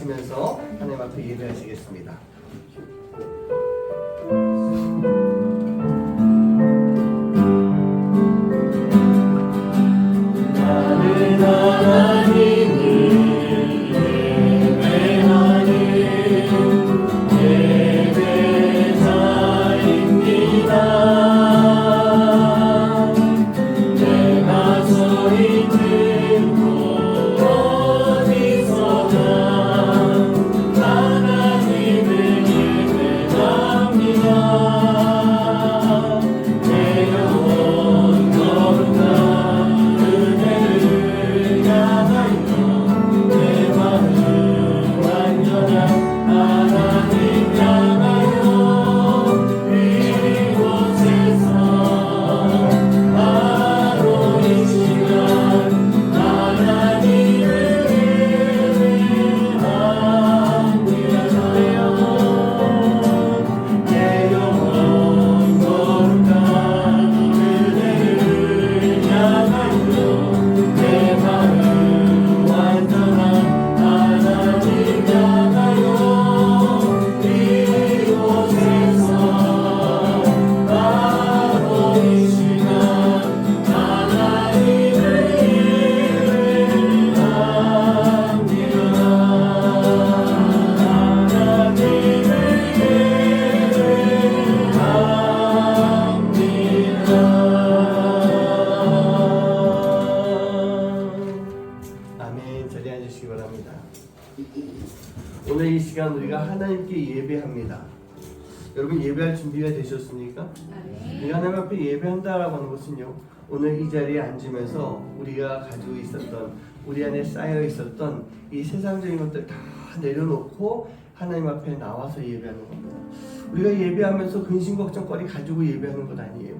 기도하시면서 하나님 앞에 예배하시겠습니다. 나는 하나님을 예배하는 예배자입니다. 내가 소리 듣고 어디서나 하나님을 예배합니다. 내 영혼 거룩한 은혜를 향하여 내 마음 완전한 하나님 향하여 이곳에서 바로 이 시간 하나님을 예배합니다. 내 영혼 거룩한 은혜를 향하여 내 마음 완전한 하나님 향하여 이곳에서 바로 이 시간 하나님을 예배합니다. 아멘. 자리에 앉으시기 바랍니다. 오늘 이 시간 우리가 하나님께 예배합니다. 여러분 예배할 준비가 되셨습니까? 우리가 하나님 앞에 예배한다라고 하는 것은요, 오늘 이 자리에 앉으면서 우리가 가지고 있었던, 우리 안에 쌓여 있었던 이 세상적인 것들 다 내려놓고 하나님 앞에 나와서 예배하는 겁니다. 우리가 예배하면서 근심 걱정거리 가지고 예배하는 것 아니에요.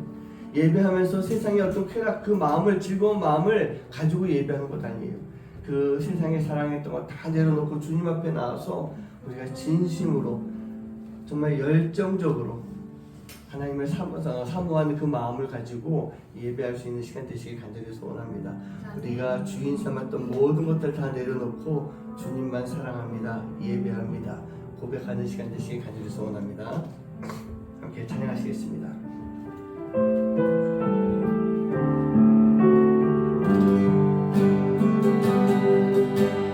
예배하면서 세상의 어떤 쾌락, 그 마음을, 즐거운 마음을 가지고 예배하는 것 아니에요. 그 세상에 사랑했던 거 다 내려놓고 주님 앞에 나와서 우리가 진심으로 정말 열정적으로 하나님을 사모하는 그 마음을 가지고 예배할 수 있는 시간 되시길 간절히 소원합니다. 우리가 주인 삼았던 모든 것들 다 내려놓고 주님만 사랑합니다, 예배합니다, 고백하는 시간 되시길 간절히 소원합니다. 함께 찬양하시겠습니다.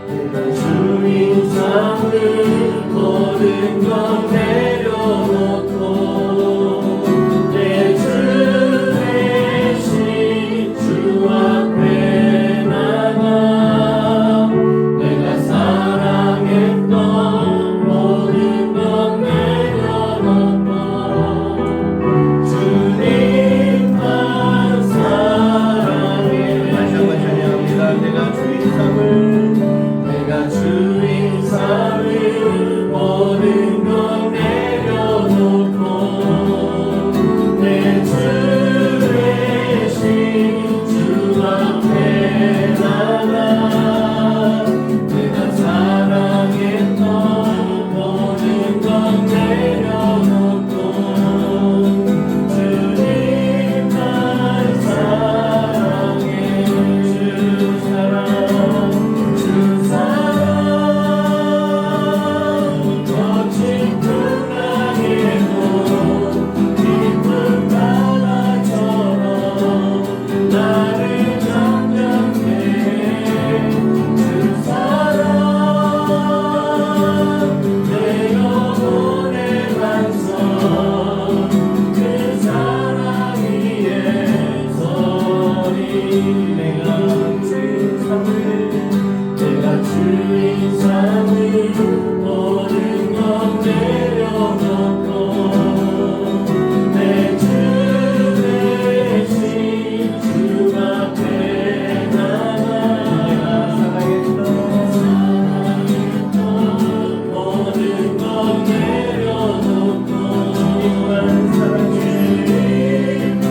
내가 주인 삼는 모든 것 내려놓고 내 주 대신 주 앞에 나가 내가 사랑했던 모든 것 내려놓고 주님만 사랑해. 다시 한번 찬양합니다. 내가 주인 삼을 모든 것 내려놓고 내 주 대신 주 앞에 나가 내가 사랑했던 모든 것 내려놓고 주님만 사랑해. 주 사랑 주 사랑 거친 풍랑에도 깊은 바다처럼 나를 정잡네. 주 사랑 내 영혼의 반석 그 사랑 위에 서리. 내가 주인 삼을 모든 것 내려놓고 내 주 대신 주 앞에 나가 내가 사랑했던 모든 것 내려놓고 주님만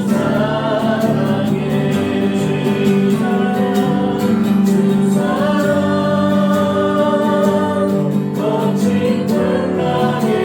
사랑해. 주 사랑 거친 풍랑에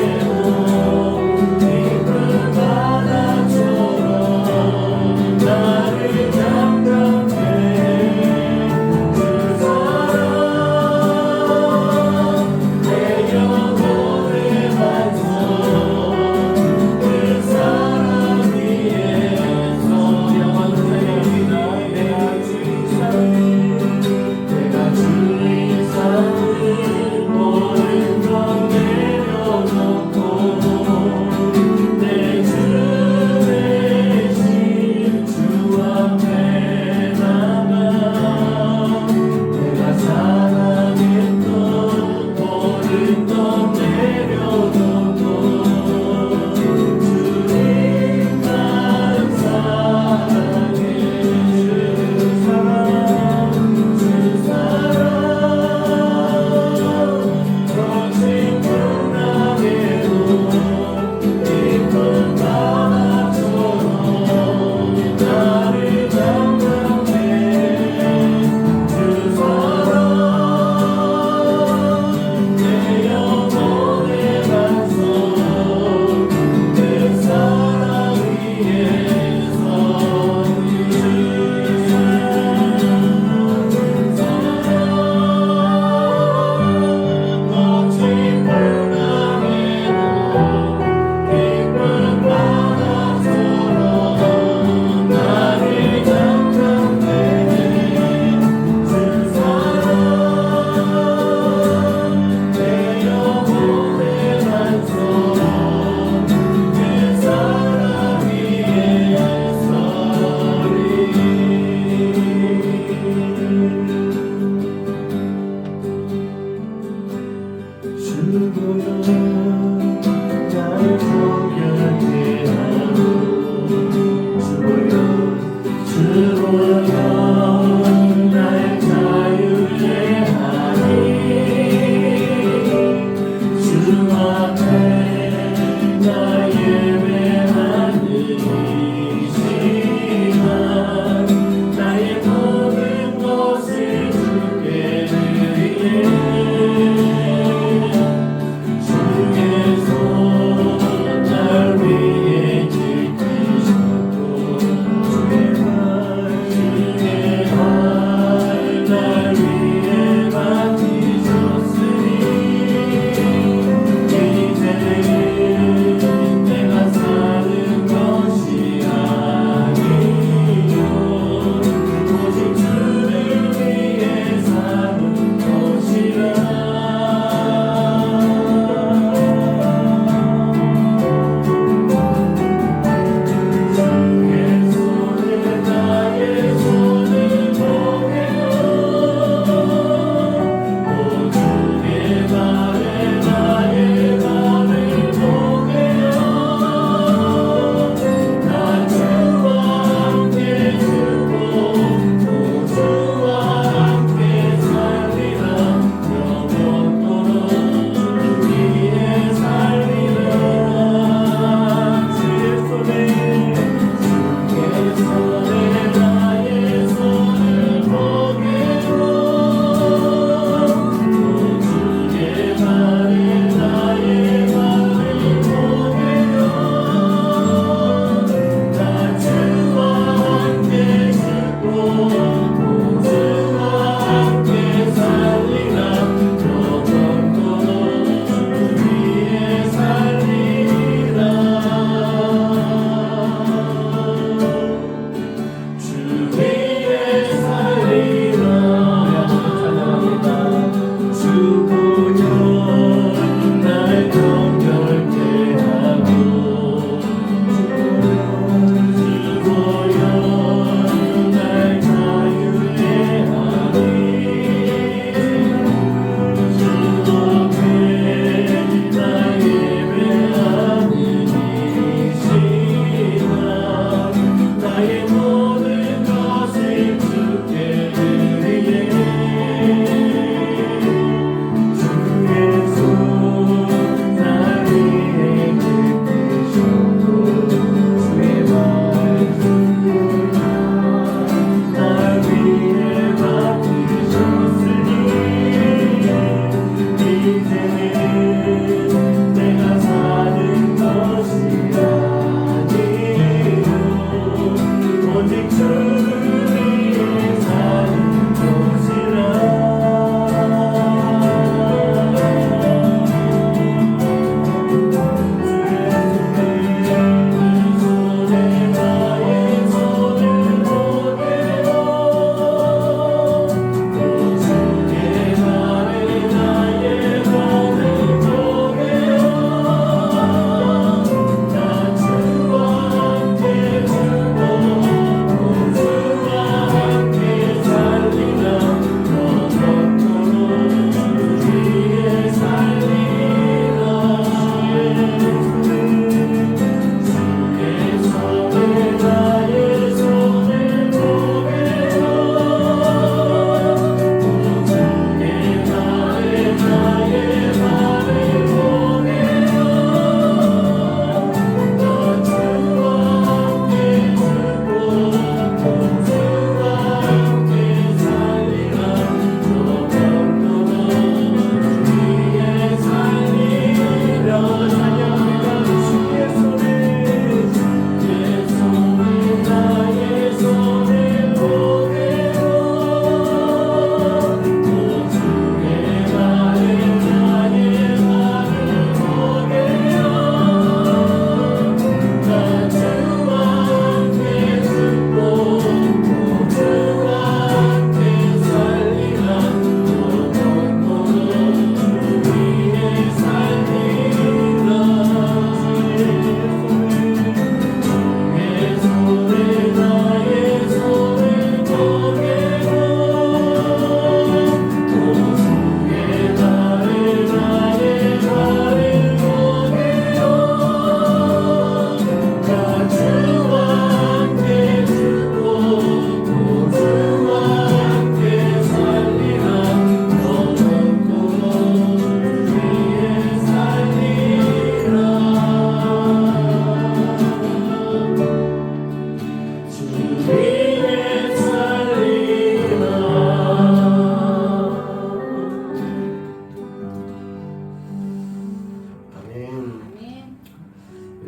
주께서 날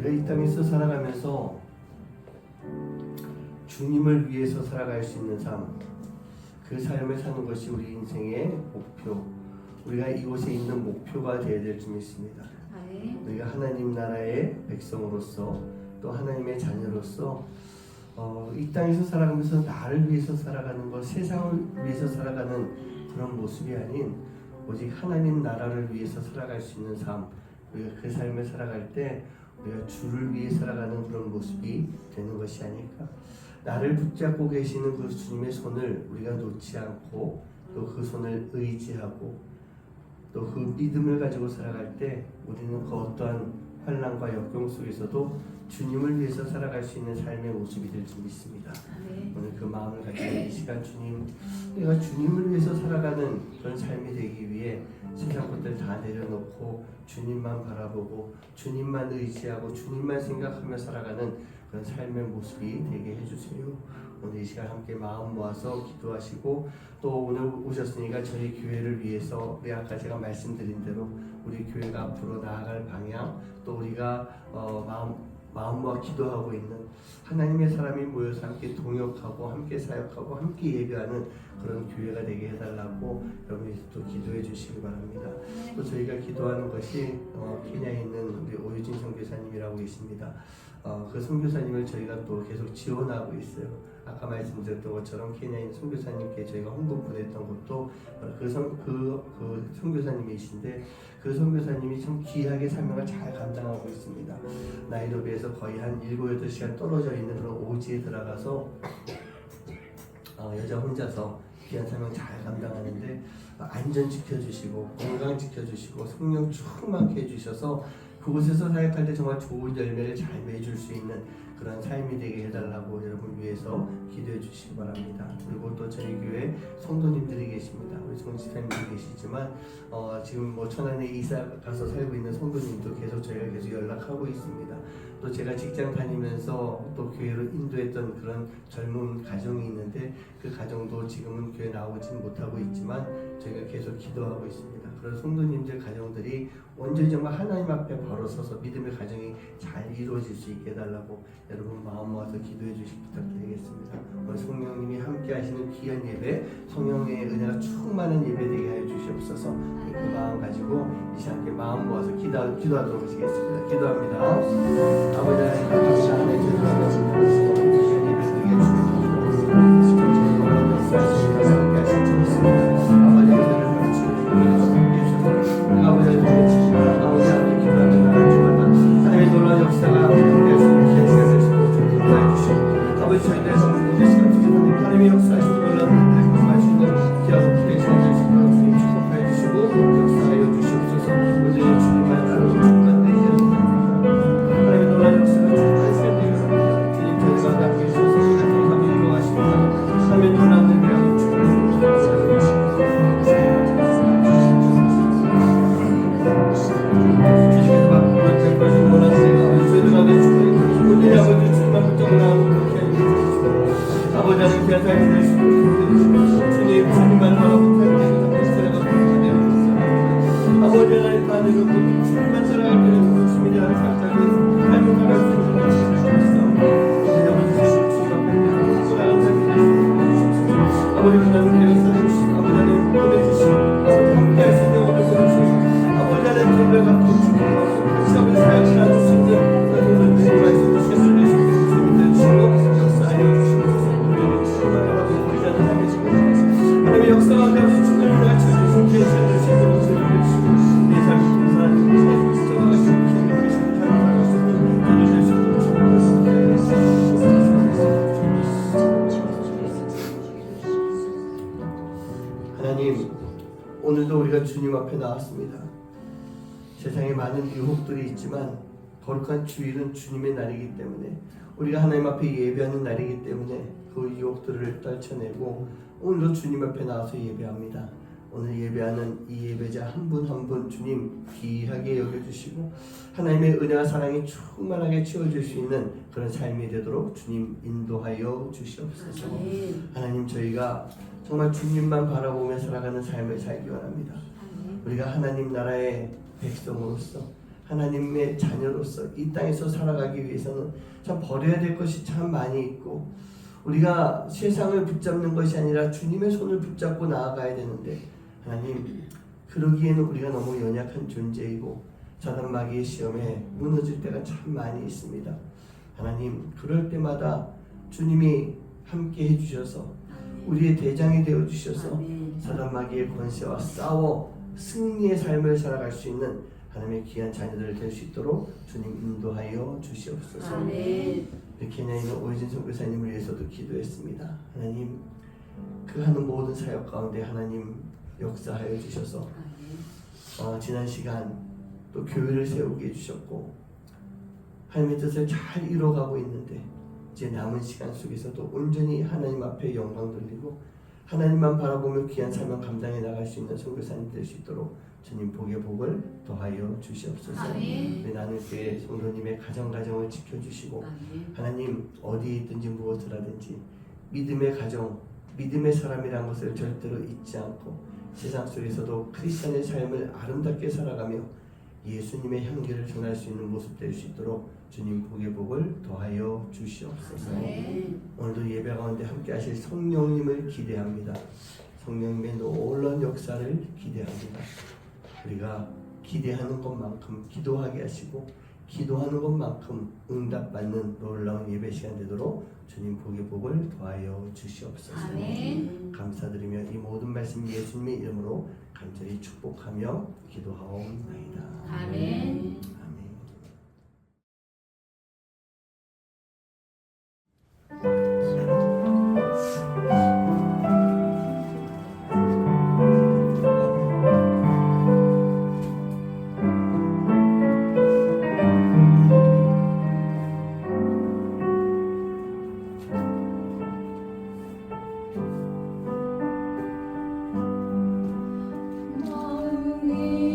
우리가 이 땅에서 살아가면서 주님을 위해서 살아갈 수 있는 삶, 그 삶을 사는 것이 우리 인생의 목표, 우리가 이곳에 있는 목표가 되어야 될 줄 믿습니다. 우리가 하나님 나라의 백성으로서 또 하나님의 자녀로서 이 땅에서 살아가면서 나를 위해서 살아가는 것, 세상을 위해서 살아가는 그런 모습이 아닌 오직 하나님 나라를 위해서 살아갈 수 있는 삶, 우리가 그 삶을 살아갈 때 우리가 주를 위해 살아가는 그런 모습이 되는 것이 아닐까. 나를 붙잡고 계시는 그 주님의 손을 우리가 놓지 않고 또 그 손을 의지하고 또 그 믿음을 가지고 살아갈 때 우리는 그 어떠한 환난과 역경 속에서도 주님을 위해서 살아갈 수 있는 삶의 모습이 될 줄 믿습니다. 오늘 그 마음을 가지고 이 시간 주님, 내가 주님을 위해서 살아가는 그런 삶이 되기 위해 세상 것들 다 내려놓고 주님만 바라보고 주님만 의지하고 주님만 생각하며 살아가는 그런 삶의 모습이 되게 해주세요. 오늘 이 시간 함께 마음 모아서 기도하시고 또 오늘 오셨으니까 저희 교회를 위해서 우리 아까 제가 말씀드린 대로 우리 교회가 앞으로 나아갈 방향 또 우리가 마음 모아 기도하고 있는 하나님의 사람이 모여서 함께 동역하고 함께 사역하고 함께 예배하는 그런 교회가 되게 해달라고 여러분이 또 기도해 주시기 바랍니다. 또 저희가 기도하는 것이 케냐에 있는 우리 오유진 선교사님이라고 계십니다. 그 선교사님을 저희가 또 계속 지원하고 있어요. 아까 말씀드렸던 것처럼 케냐에 있는 선교사님께 저희가 홍보 보냈던 것도 그 선교사님이신데 그 선교사님이 참 귀하게 사명을 잘 감당하고 있습니다. 나이로비에서 거의 한 7-8시간 떨어져 있는 그런 오지에 들어가서 여자 혼자서 귀한 사명 잘 감당하는데 안전 지켜주시고 건강 지켜주시고 성령 충만케 해주셔서 그곳에서 사역할 때 정말 좋은 열매를 잘 맺을 수 있는 그런 삶이 되게 해달라고 여러분 위해서 기도해 주시기 바랍니다. 그리고 또 저희 교회 성도님들이 계십니다. 우리 정치사님들이 계시지만 지금 천안에 이사 가서 살고 있는 성도님도 계속 저희가 계속 연락하고 있습니다. 또 제가 직장 다니면서 또 교회로 인도했던 그런 젊은 가정이 있는데 그 가정도 지금은 교회 나오진 못하고 있지만 저희가 계속 기도하고 있습니다. 그런 성도님들 가정들이 언제 정말 하나님 앞에 바로 서서 믿음의 가정이 잘 이루어질 수 있게 해달라고 여러분 마음 모아서 기도해 주시기 부탁드리겠습니다. 오늘 성령님이 함께 하시는 귀한 예배, 성령의 은혜가 충만한 예배 되게 하여 주시옵소서. 그 마음 가지고 이 시간 함께 마음 모아서 기도하도록 하시겠습니다. 기도합니다. 아버지 하나님 감사합니다. 하나님 죄송합니다. 예배 드리게 주시옵소서. 함께 하신 주옵소서. 아버지 은혜를 아버지 하나님 기도합니다. 하나님의 놀라운 역사가 함께 하시는 시간 되시고 인도해 주시고 아버지 저희들의 성공의 시간 속에 하나님의 역사하시고 놀라운 일들을 경험하시는 기하고 부대시는 주시고 주님 축복하여 주시고 역사하여 주시옵소서. 오늘 주님만 따르고 주님만 내리는 하나님의 놀라운 역사가 주님만 시간 되게 주님 저희가 함께 해주셔서 하나님 감히 이루어가십니다. 하나님의 놀라운 일들을 아버지 하나님 귀한 삶을 되시고 주님 주님만 바라보고 아버지 하나님 받으로 주님만 살아갈 때는 주님이 하는 삶을 삶을 살아갈 수 있는 아버지 하나님 계획사주시고 아버지 하나님 보내주시고 아버지 함께할 수 있는 오늘 보내주시고 아버지 하나님 저희를 갖고 같이 아버지 사역을 나눌 수 있는 여러분들의 말씀 주시게 살려주시고 주님 되시고 역사하여 주시고 하나님의 역사 가운데 없이 주님을 같이 해주시고 계시는 시도로 주님을 주시고 내 삶을 통해서 진짜와 같이 주님을 계시는 삶을 살아갈 수 있는 저를 될 수 있도록 하나님 오늘도 우리가 주님 앞에 나왔습니다. 세상에 많은 유혹들이 있지만 거룩한 주일은 주님의 날이기 때문에 우리가 하나님 앞에 예배하는 날이기 때문에 그 유혹들을 떨쳐내고 오늘도 주님 앞에 나와서 예배합니다. 오늘 예배하는 이 예배자 한 분 한 분 주님 귀하게 여겨주시고 하나님의 은혜와 사랑이 충만하게 채워줄 수 있는 그런 삶이 되도록 주님 인도하여 주시옵소서. 하나님 저희가 정말 주님만 바라보며 살아가는 삶을 살기 원합니다. 우리가 하나님 나라의 백성으로서 하나님의 자녀로서 이 땅에서 살아가기 위해서는 참 버려야 될 것이 참 많이 있고, 우리가 세상을 붙잡는 것이 아니라 주님의 손을 붙잡고 나아가야 되는데, 하나님 그러기에는 우리가 너무 연약한 존재이고 사단 마귀의 시험에 무너질 때가 참 많이 있습니다. 하나님 그럴 때마다 주님이 함께 해주셔서 우리의 대장이 되어주셔서 사단 마귀의 권세와 싸워 승리의 삶을 살아갈 수 있는 하나님의 귀한 자녀들 될 수 있도록 주님 인도하여 주시옵소서. 아멘. 케냐에 있는 오해진 선교사님을 위해서도 기도했습니다. 하나님 그 하는 모든 사역 가운데 하나님 역사하여 주셔서 지난 시간 또 교회를 세우게 해주셨고 하나님의 뜻을 잘 이뤄가고 있는데 이제 남은 시간 속에서도 온전히 하나님 앞에 영광 돌리고 하나님만 바라보며 귀한 사명 감당해 나갈 수 있는 선교사님 될 수 있도록 주님 복의 복을 더하여 주시옵소서. 아멘. 우리 나눌교회 성도님의 가정을 지켜주시고 아멘. 하나님 어디에 있든지 무엇을 하든지 믿음의 가정, 믿음의 사람이라는 것을 절대로 잊지 않고 세상 속에서도 크리스천의 삶을 아름답게 살아가며 예수님의 향기를 전할 수 있는 모습 될 수 있도록 주님 복의 복을 더하여 주시옵소서. 아멘. 오늘도 예배 가운데 함께 하실 성령님을 기대합니다. 성령님의 놀라운 역사를 기대합니다. 우리가 기대하는 것만큼 기도하게 하시고 기도하는 것만큼 응답받는 놀라운 예배 시간 되도록 주님 복의 복을 더하여 주시옵소서. 아멘. 감사드리며 이 모든 말씀 예수님의 이름으로 간절히 축복하며 기도하옵나이다. 아멘. 아멘. 마음이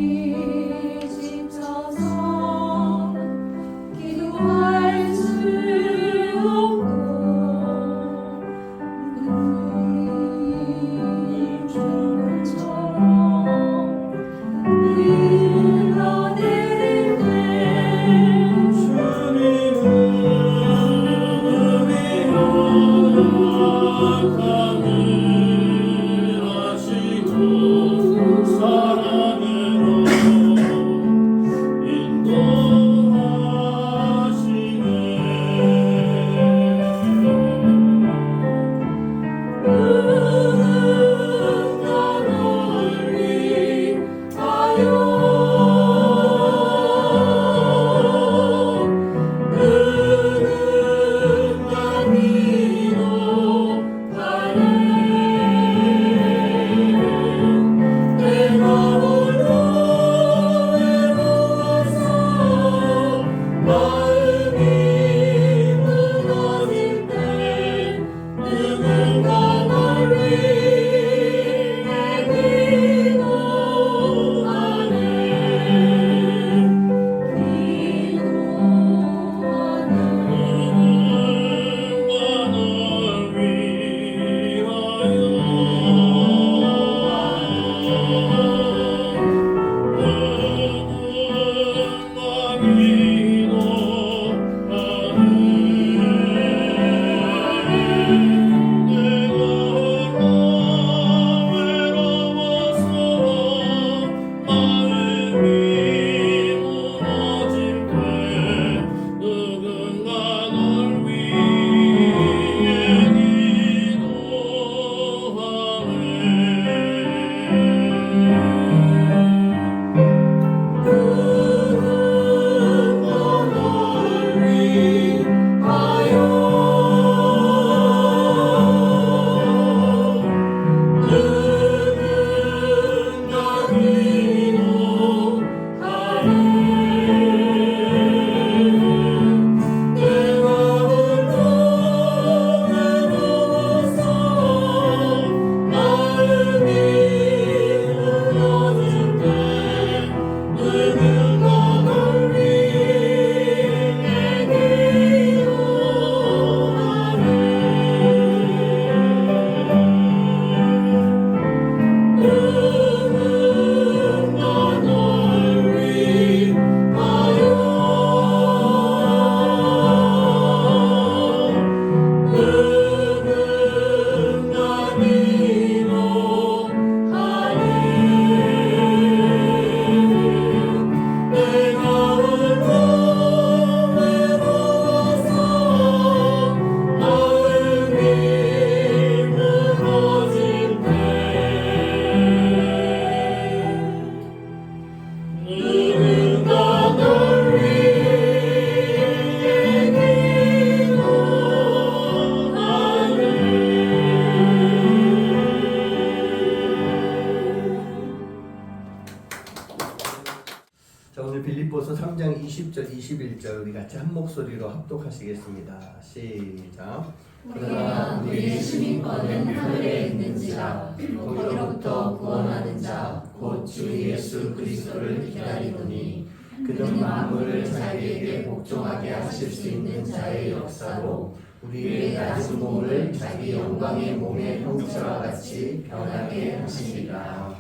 자, 오늘 빌립보서 3장 20절 21절 우리 같이 한 목소리로 합독하시겠습니다. 시작. 그러나 우리의 시민권은 하늘에 있는지라 거기로부터 구원하는 자 곧 주 예수 그리스도를 기다리노니 그는 만물을 자기에게 복종하게 하실 수 있는 자의 역사로 우리의 낮은 몸을 자기 영광의 몸의 형체와 같이 변하게 하시리라.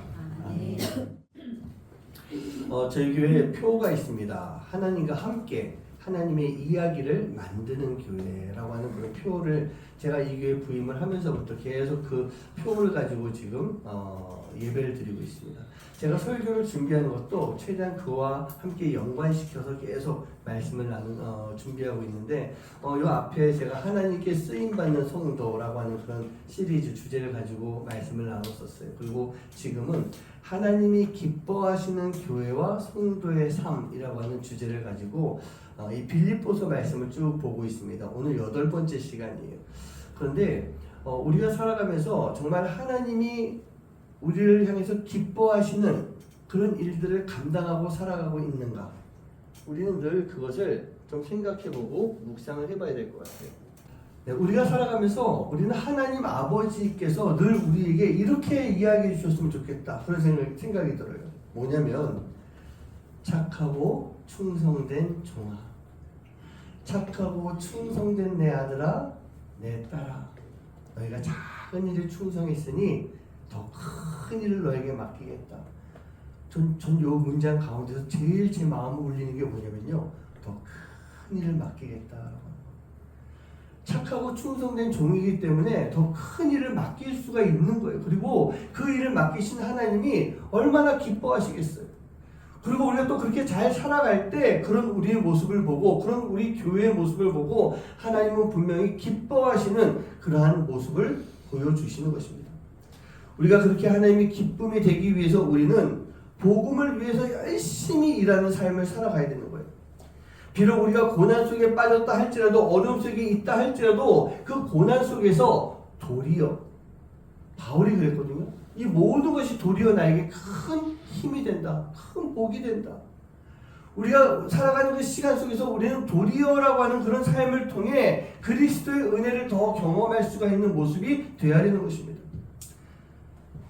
아멘. 저희 교회에 표가 있습니다. 하나님과 함께 하나님의 이야기를 만드는 교회라고 하는 그런 표를 제가 이 교회 부임을 하면서부터 계속 그 표를 가지고 지금 예배를 드리고 있습니다. 제가 설교를 준비하는 것도 최대한 그와 함께 연관시켜서 계속 말씀을 준비하고 있는데 이 앞에 제가 하나님께 쓰임받는 성도라고 하는 그런 시리즈 주제를 가지고 말씀을 나눴었어요. 그리고 지금은 하나님이 기뻐하시는 교회와 성도의 삶이라고 하는 주제를 가지고 이 빌립보서 말씀을 쭉 보고 있습니다. 오늘 8번째 시간이에요. 그런데 우리가 살아가면서 정말 하나님이 우리를 향해서 기뻐하시는 그런 일들을 감당하고 살아가고 있는가? 우리는 늘 그것을 좀 생각해보고 묵상을 해봐야 될 것 같아요. 네, 우리가 살아가면서 우리는 하나님 아버지께서 늘 우리에게 이렇게 이야기해 주셨으면 좋겠다. 그런 생각이 들어요. 뭐냐면 착하고 충성된 종아, 착하고 충성된 내 아들아, 내 딸아, 너희가 작은 일에 충성했으니 더 큰 일을 너에게 맡기겠다. 전 요 문장 가운데서 제일 제 마음을 울리는 게 뭐냐면요, 더 큰 일을 맡기겠다. 착하고 충성된 종이기 때문에 더 큰 일을 맡길 수가 있는 거예요. 그리고 그 일을 맡기신 하나님이 얼마나 기뻐하시겠어요. 그리고 우리가 또 그렇게 잘 살아갈 때 그런 우리의 모습을 보고 그런 우리 교회의 모습을 보고 하나님은 분명히 기뻐하시는 그러한 모습을 보여주시는 것입니다. 우리가 그렇게 하나님의 기쁨이 되기 위해서 우리는 복음을 위해서 열심히 일하는 삶을 살아가야 되는 거예요. 비록 우리가 고난 속에 빠졌다 할지라도 어려움 속에 있다 할지라도 그 고난 속에서 도리어 바울이 그랬거든요. 이 모든 것이 도리어 나에게 큰 힘이 된다. 큰 복이 된다. 우리가 살아가는 그 시간 속에서 우리는 도리어라고 하는 그런 삶을 통해 그리스도의 은혜를 더 경험할 수가 있는 모습이 되어야 되는 것입니다.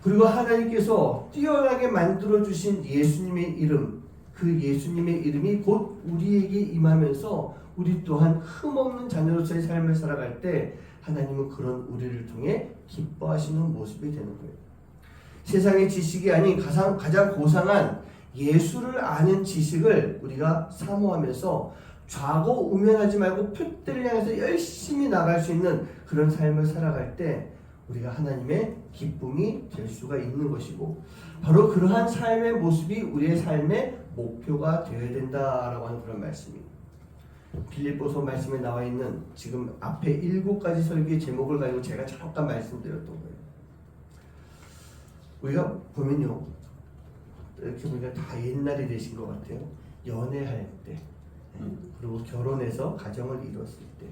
그리고 하나님께서 뛰어나게 만들어주신 예수님의 이름, 그 예수님의 이름이 곧 우리에게 임하면서 우리 또한 흠없는 자녀로서의 삶을 살아갈 때 하나님은 그런 우리를 통해 기뻐하시는 모습이 되는 거예요. 세상의 지식이 아닌 가장 고상한 예수를 아는 지식을 우리가 사모하면서 좌고 우면하지 말고 표대를 향해서 열심히 나갈 수 있는 그런 삶을 살아갈 때 우리가 하나님의 기쁨이 될 수가 있는 것이고 바로 그러한 삶의 모습이 우리의 삶의 목표가 되어야 된다라고 하는 그런 말씀입니다. 빌립보서 말씀에 나와 있는 지금 앞에 7가지 설교의 제목을 가지고 제가 잠깐 말씀드렸던 거예요. 우리가 보면요, 이렇게 보니까 다 옛날이 되신 것 같아요. 연애할 때, 그리고 결혼해서 가정을 이뤘을 때,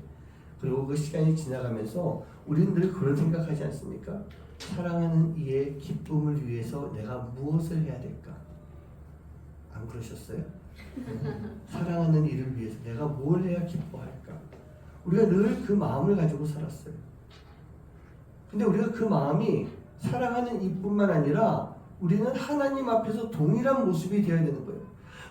그리고 그 시간이 지나가면서 우리는 늘 그런 생각하지 않습니까? 사랑하는 이의 기쁨을 위해서 내가 무엇을 해야 될까? 안 그러셨어요? 사랑하는 이를 위해서 내가 뭘 해야 기뻐할까? 우리가 늘 그 마음을 가지고 살았어요. 근데 우리가 그 마음이 사랑하는 이뿐만 아니라 우리는 하나님 앞에서 동일한 모습이 되어야 되는 거예요.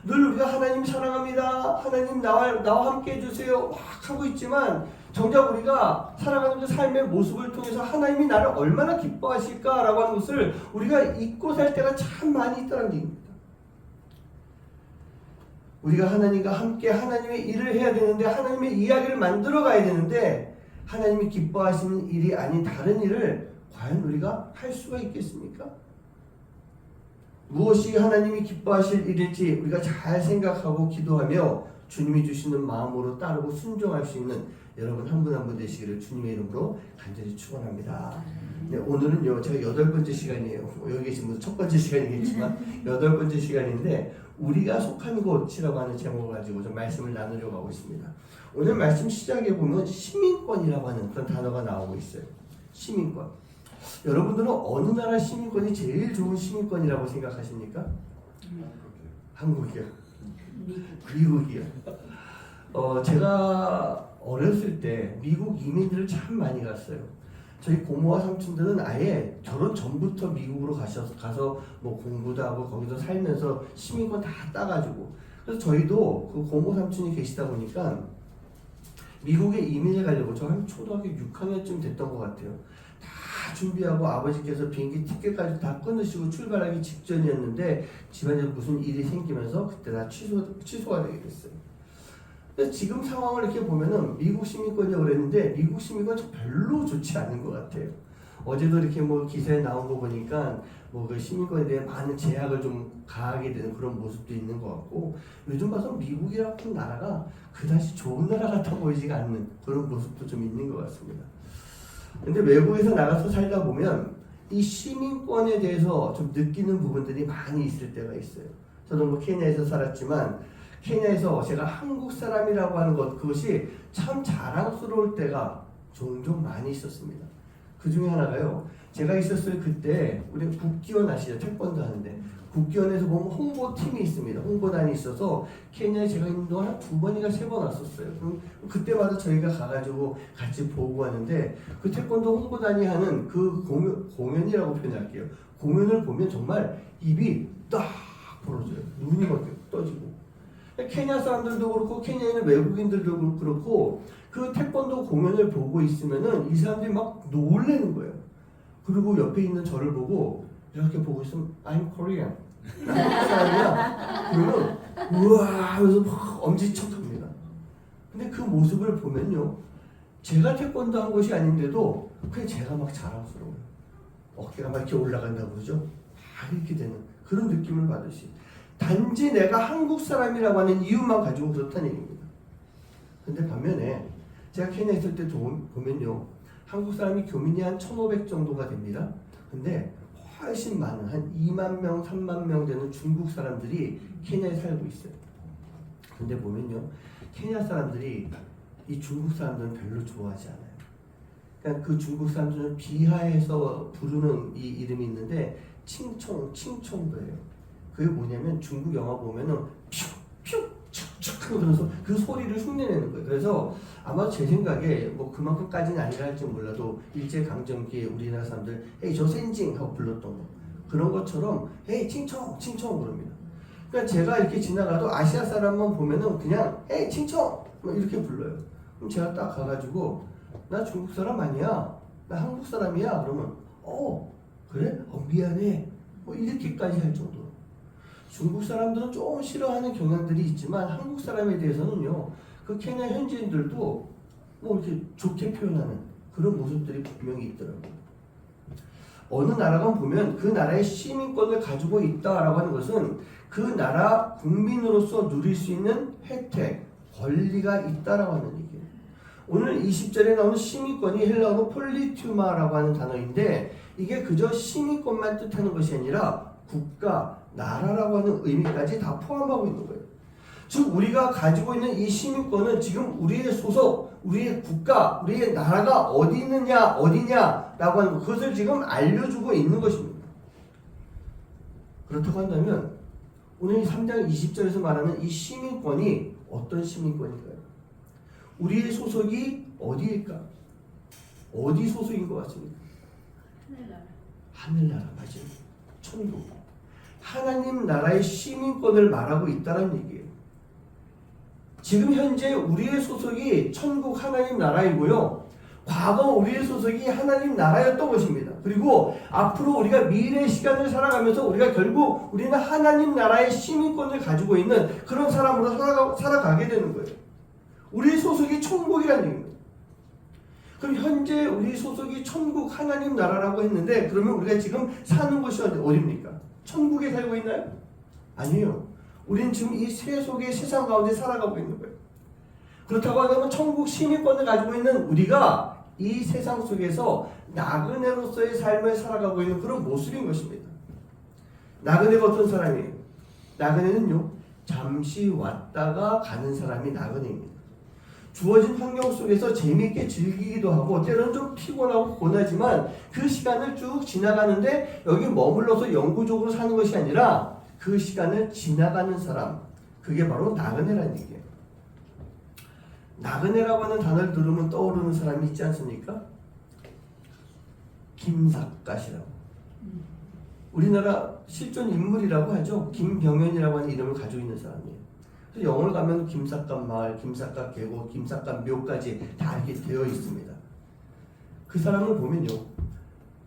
늘 우리가 하나님 사랑합니다. 하나님 나와 함께 해주세요. 막 하고 있지만 정작 우리가 살아가는 그 삶의 모습을 통해서 하나님이 나를 얼마나 기뻐하실까라고 하는 것을 우리가 잊고 살 때가 참 많이 있다는 얘기입니다. 우리가 하나님과 함께 하나님의 일을 해야 되는데 하나님의 이야기를 만들어 가야 되는데 하나님이 기뻐하시는 일이 아닌 다른 일을 과연 우리가 할 수가 있겠습니까? 무엇이 하나님이 기뻐하실 일일지 우리가 잘 생각하고 기도하며 주님이 주시는 마음으로 따르고 순종할 수 있는 여러분 한 분 한 분 되시기를 주님의 이름으로 간절히 축원합니다. 네, 오늘은요 제가 8번째 시간이에요. 여기 계신 분들 첫 번째 시간이겠지만 8번째 시간인데 우리가 속한 곳이라고 하는 제목을 가지고 좀 말씀을 나누려고 하고 있습니다. 오늘 말씀 시작에 보면 시민권이라고 하는 그런 단어가 나오고 있어요. 시민권. 여러분들은 어느 나라 시민권이 제일 좋은 시민권이라고 생각하십니까? 한국이요. 미국이요. 제가 어렸을 때 미국 이민들을 참 많이 갔어요. 저희 고모와 삼촌들은 아예 결혼 전부터 미국으로 가서 뭐 공부도 하고 거기서 살면서 시민권 다 따가지고, 그래서 저희도 그 고모 삼촌이 계시다 보니까 미국에 이민을 가려고 저 한 초등학교 6학년쯤 됐던 것 같아요. 다 준비하고 아버지께서 비행기 티켓까지 다 끊으시고 출발하기 직전이었는데 집안에 무슨 일이 생기면서 그때 다 취소가 되게 됐어요. 근데 지금 상황을 이렇게 보면은 미국 시민권이라고 그랬는데 미국 시민권 별로 좋지 않은 것 같아요. 어제도 이렇게 뭐 기사에 나온 거 보니까 뭐 그 시민권에 대해 많은 제약을 좀 가하게 되는 그런 모습도 있는 것 같고, 요즘 봐서 미국이라는 나라가 그다지 좋은 나라 같아 보이지가 않는 그런 모습도 좀 있는 것 같습니다. 근데 외국에서 나가서 살다 보면 이 시민권에 대해서 좀 느끼는 부분들이 많이 있을 때가 있어요. 저도 뭐 케냐에서 살았지만 케냐에서 제가 한국 사람이라고 하는 것, 그것이 참 자랑스러울 때가 종종 많이 있었습니다. 그 중에 하나가요, 제가 있었을 그때 우리 국기원 아시죠? 태권도 하는데 국기원에서 보면 홍보팀이 있습니다. 홍보단이 있어서 케냐에 제가 있는 동안 한 2번인가 3번 왔었어요. 그때마다 저희가 가가지고 같이 보고 하는데, 그 태권도 홍보단이 하는 그 공연이라고 표현할게요. 공연을 보면 정말 입이 딱 벌어져요. 눈이 막 떠지고. 케냐 사람들도 그렇고 케냐에 있는 외국인들도 그렇고 그 태권도 공연을 보고 있으면은 이 사람들이 막 놀래는 거예요. 그리고 옆에 있는 저를 보고 이렇게 보고 있으면 I'm Korean, 한국 사람이야. 그러면 우와 하면서 막 엄지척합니다. 근데 그 모습을 보면요, 제가 태권도 한 것이 아닌데도 그냥 제가 막 자랑스러워요. 어깨가 막 이렇게 올라간다고 그러죠. 막 이렇게 되는 그런 느낌을 받으시. 단지 내가 한국 사람이라고 하는 이유만 가지고 그렇다는 얘기입니다. 근데 반면에 제가 케냐에 있을 때 보면요, 한국 사람이 교민이 한 1,500 정도가 됩니다. 근데 훨씬 많은 한 2만 명, 3만 명 되는 중국 사람들이 케냐에 살고 있어요. 근데 보면요, 케냐 사람들이 이 중국 사람들은 별로 좋아하지 않아요. 그러니까 그 중국 사람들은 비하해서 부르는 이 이름이 있는데 칭총도예요. 그게 뭐냐면 중국 영화 보면은 퓨퓨 축축 그러면서 그 소리를 흉내내는 거예요. 그래서 아마 제 생각에 뭐 그만큼까지는 아니라 할지 몰라도 일제강점기에 우리나라 사람들 에이 저 센징 하고 불렀던 거, 그런 것처럼 에이 칭총 그럽니다. 그러니까 제가 이렇게 지나가도 아시아 사람만 보면은 그냥 에이 칭총 이렇게 불러요. 그럼 제가 딱 가가지고 나 중국 사람 아니야, 나 한국 사람이야 그러면 그래? 미안해 뭐 이렇게까지 할 정도로. 중국 사람들은 조금 싫어하는 경향들이 있지만 한국 사람에 대해서는요, 그 케냐 현지인들도 뭐 이렇게 좋게 표현하는 그런 모습들이 분명히 있더라고요. 어느 나라가 보면 그 나라의 시민권을 가지고 있다라고 하는 것은 그 나라 국민으로서 누릴 수 있는 혜택, 권리가 있다라고 하는 얘기예요. 오늘 20절에 나오는 시민권이 헬라어로 폴리튜마라고 하는 단어인데, 이게 그저 시민권만 뜻하는 것이 아니라 국가, 나라라고 하는 의미까지 다 포함하고 있는 거예요. 즉 우리가 가지고 있는 이 시민권은 지금 우리의 소속, 우리의 국가, 우리의 나라가 어디 있느냐, 어디냐라고 하는 것, 그것을 지금 알려주고 있는 것입니다. 그렇다고 한다면 오늘 3장 20절에서 말하는 이 시민권이 어떤 시민권인가요? 우리의 소속이 어디일까? 어디 소속인 것 같습니까? 하늘나라 맞아요. 천국. 하나님 나라의 시민권을 말하고 있다는 얘기예요. 지금 현재 우리의 소속이 천국 하나님 나라이고요, 과거 우리의 소속이 하나님 나라였던 것입니다. 그리고 앞으로 우리가 미래의 시간을 살아가면서 우리가 결국 우리는 하나님 나라의 시민권을 가지고 있는 그런 사람으로 살아가게 되는 거예요. 우리의 소속이 천국이라는 얘기입니다. 그럼 현재 우리 소속이 천국 하나님 나라라고 했는데, 그러면 우리가 지금 사는 곳이 어디입니까? 천국에 살고 있나요? 아니에요. 우리는 지금 이 세속의 세상 가운데 살아가고 있는 거예요. 그렇다고 하면 천국 시민권을 가지고 있는 우리가 이 세상 속에서 나그네로서의 삶을 살아가고 있는 그런 모습인 것입니다. 나그네가 어떤 사람이에요? 나그네는요, 잠시 왔다가 가는 사람이 나그네입니다. 주어진 환경 속에서 재미있게 즐기기도 하고 때로는 좀 피곤하고 고나지만 그 시간을 쭉 지나가는데 여기 머물러서 영구적으로 사는 것이 아니라 그 시간을 지나가는 사람, 그게 바로 나그네라는 얘기예요. 나그네라고 하는 단어를 들으면 떠오르는 사람이 있지 않습니까? 김삿갓이라고. 우리나라 실존 인물이라고 하죠. 김병현이라고 하는 이름을 가지고 있는 사람이에요. 그래서 영어를 가면 김삿갓 마을, 김삿갓 계곡, 김삿갓 묘까지 다 이렇게 되어 있습니다. 그 사람을 보면요,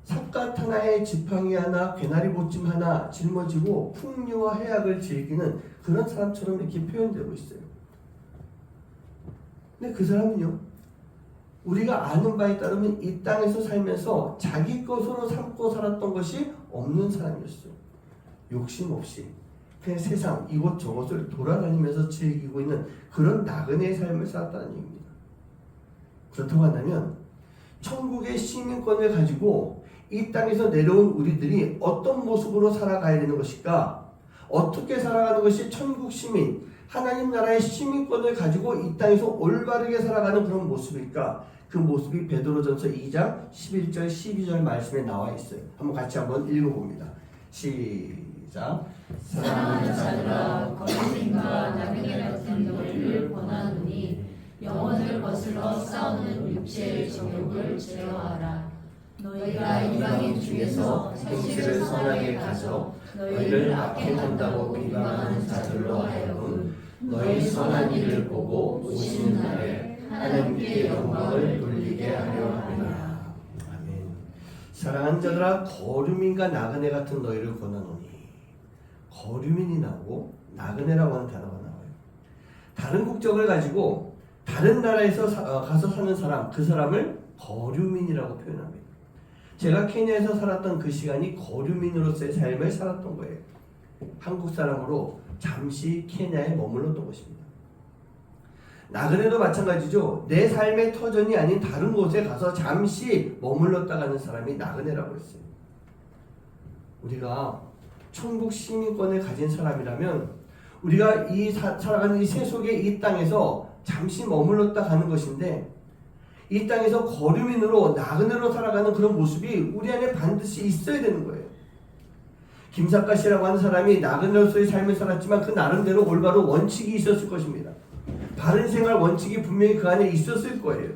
삿갓 하나에 지팡이 하나, 괴나리 보찜 하나 짊어지고 풍류와 해악을 즐기는 그런 사람처럼 이렇게 표현되고 있어요. 근데 그 사람은요, 우리가 아는 바에 따르면 이 땅에서 살면서 자기 것으로 삼고 살았던 것이 없는 사람이었어요. 욕심 없이 그냥 세상 이곳저곳을 돌아다니면서 즐기고 있는 그런 나그네의 삶을 살았다는 얘기입니다. 그렇다고 한다면 천국의 시민권을 가지고 이 땅에서 내려온 우리들이 어떤 모습으로 살아가야 되는 것일까? 어떻게 살아가는 것이 천국 시민, 하나님 나라의 시민권을 가지고 이 땅에서 올바르게 살아가는 그런 모습일까? 그 모습이 베드로전서 2장 11절 12절 말씀에 나와 있어요. 같이 한번 읽어봅니다. 시작. 사랑하는 자들아, 거짓과 나그네 같은 너희를 권하노니 영혼을 거슬러 싸우는 육체의 정욕을 제어하라. 너희가 이방인 중에서 현실을 선하게 가져 너희를 악해 한다고 비방하는 자들로 하여금 너희 선한 일을 보고 오시는 날에 하나님께 영광을 돌리게 하려 함이라. 아멘. 사랑하는 자들아, 거류민과 나그네 같은 너희를 권하노니. 거류민이 나오고 나그네라고 하는 단어가 나와요. 다른 국적을 가지고 다른 나라에서 가서 사는 사람, 그 사람을 거류민이라고 표현합니다. 제가 케냐에서 살았던 그 시간이 거류민으로서의 삶을 살았던 거예요. 한국 사람으로 잠시 케냐에 머물렀던 것입니다. 나그네도 마찬가지죠. 내 삶의 터전이 아닌 다른 곳에 가서 잠시 머물렀다 가는 사람이 나그네라고 했어요. 우리가 천국 시민권을 가진 사람이라면 우리가 살아가는 이 세속의 이 땅에서 잠시 머물렀다 가는 것인데, 이 땅에서 거류민으로 나그네로 살아가는 그런 모습이 우리 안에 반드시 있어야 되는 거예요. 김삿갓이라고 하는 사람이 나그네로서의 삶을 살았지만 그 나름대로 올바른 원칙이 있었을 것입니다. 바른 생활 원칙이 분명히 그 안에 있었을 거예요.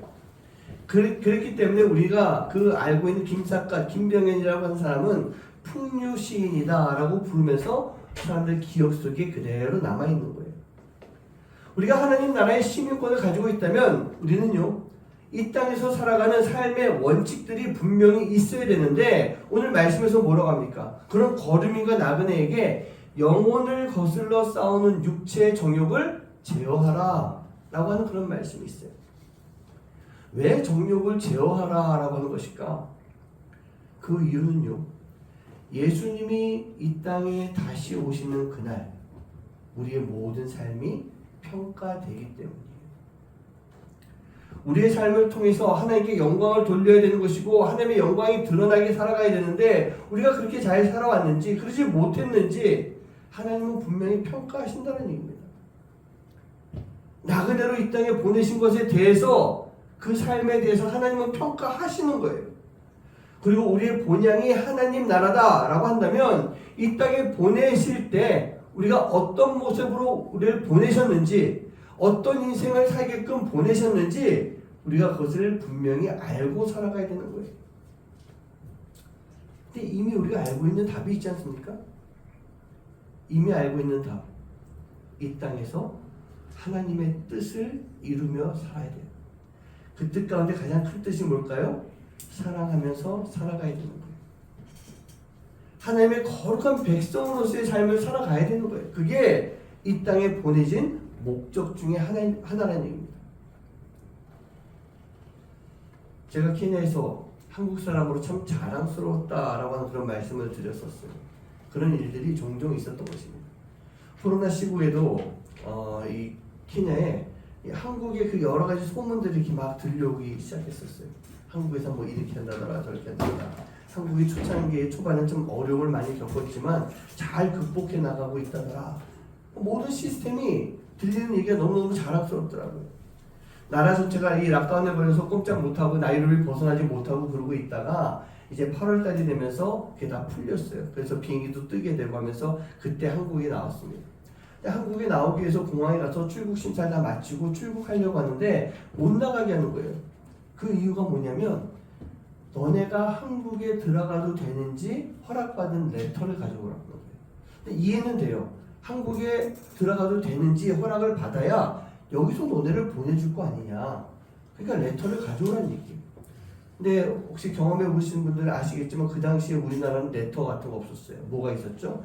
그렇기 때문에 우리가 그 알고 있는 김삿갓, 김병현이라고 하는 사람은 풍류 시인이다 라고 부르면서 사람들 기억 속에 그대로 남아있는 거예요. 우리가 하나님 나라의 시민권을 가지고 있다면 우리는요, 이 땅에서 살아가는 삶의 원칙들이 분명히 있어야 되는데, 오늘 말씀에서 뭐라고 합니까? 그런 거류민과 나그네에게 영혼을 거슬러 싸우는 육체의 정욕을 제어하라 라고 하는 그런 말씀이 있어요. 왜 정욕을 제어하라 라고 하는 것일까? 그 이유는요, 예수님이 이 땅에 다시 오시는 그날 우리의 모든 삶이 평가되기 때문이에요. 우리의 삶을 통해서 하나님께 영광을 돌려야 되는 것이고 하나님의 영광이 드러나게 살아가야 되는데, 우리가 그렇게 잘 살아왔는지 그러지 못했는지 하나님은 분명히 평가하신다는 얘기입니다. 나그네로 이 땅에 보내신 것에 대해서, 그 삶에 대해서 하나님은 평가하시는 거예요. 그리고 우리의 본향이 하나님 나라다라고 한다면 이 땅에 보내실 때 우리가 어떤 모습으로 우리를 보내셨는지, 어떤 인생을 살게끔 보내셨는지 우리가 그것을 분명히 알고 살아가야 되는 거예요. 근데 이미 우리가 알고 있는 답이 있지 않습니까? 이미 알고 있는 답. 이 땅에서 하나님의 뜻을 이루며 살아야 돼요. 그 뜻 가운데 가장 큰 뜻이 뭘까요? 사랑하면서 살아가야 되는 거예요. 하나님의 거룩한 백성으로서의 삶을 살아가야 되는 거예요. 그게 이 땅에 보내진 목적 중에 하나라는 얘기입니다. 제가 케냐에서 한국 사람으로 참 자랑스러웠다라고 하는 그런 말씀을 드렸었어요. 그런 일들이 종종 있었던 것입니다. 코로나 시국에도 이 케냐에 한국의 그 여러 가지 소문들이 이렇게 막 들려오기 시작했었어요. 한국에서 뭐 이렇게 한다더라 저렇게 한다더라. 한국이 초창기에 초반엔 좀 어려움을 많이 겪었지만 잘 극복해 나가고 있다더라. 모든 시스템이 들리는 얘기가 너무너무 자랑스럽더라고요. 나라 전체가 이 락다운에 걸려서 꼼짝 못하고 나이로비 벗어나지 못하고 그러고 있다가 이제 8월달이 되면서 그게 다 풀렸어요. 그래서 비행기도 뜨게 되고 하면서 그때 한국에 나왔습니다. 한국에 나오기 위해서 공항에 가서 출국 심사를 다 마치고 출국하려고 하는데 못 나가게 하는 거예요. 그 이유가 뭐냐면 너네가 한국에 들어가도 되는지 허락받은 레터를 가져오라는 거예요. 근데 이해는 돼요. 한국에 들어가도 되는지 허락을 받아야 여기서 너네를 보내줄 거 아니냐. 그러니까 레터를 가져오라는 얘기예요. 근데 혹시 경험해 보신 분들은 아시겠지만 그 당시에 우리나라는 레터 같은 거 없었어요. 뭐가 있었죠?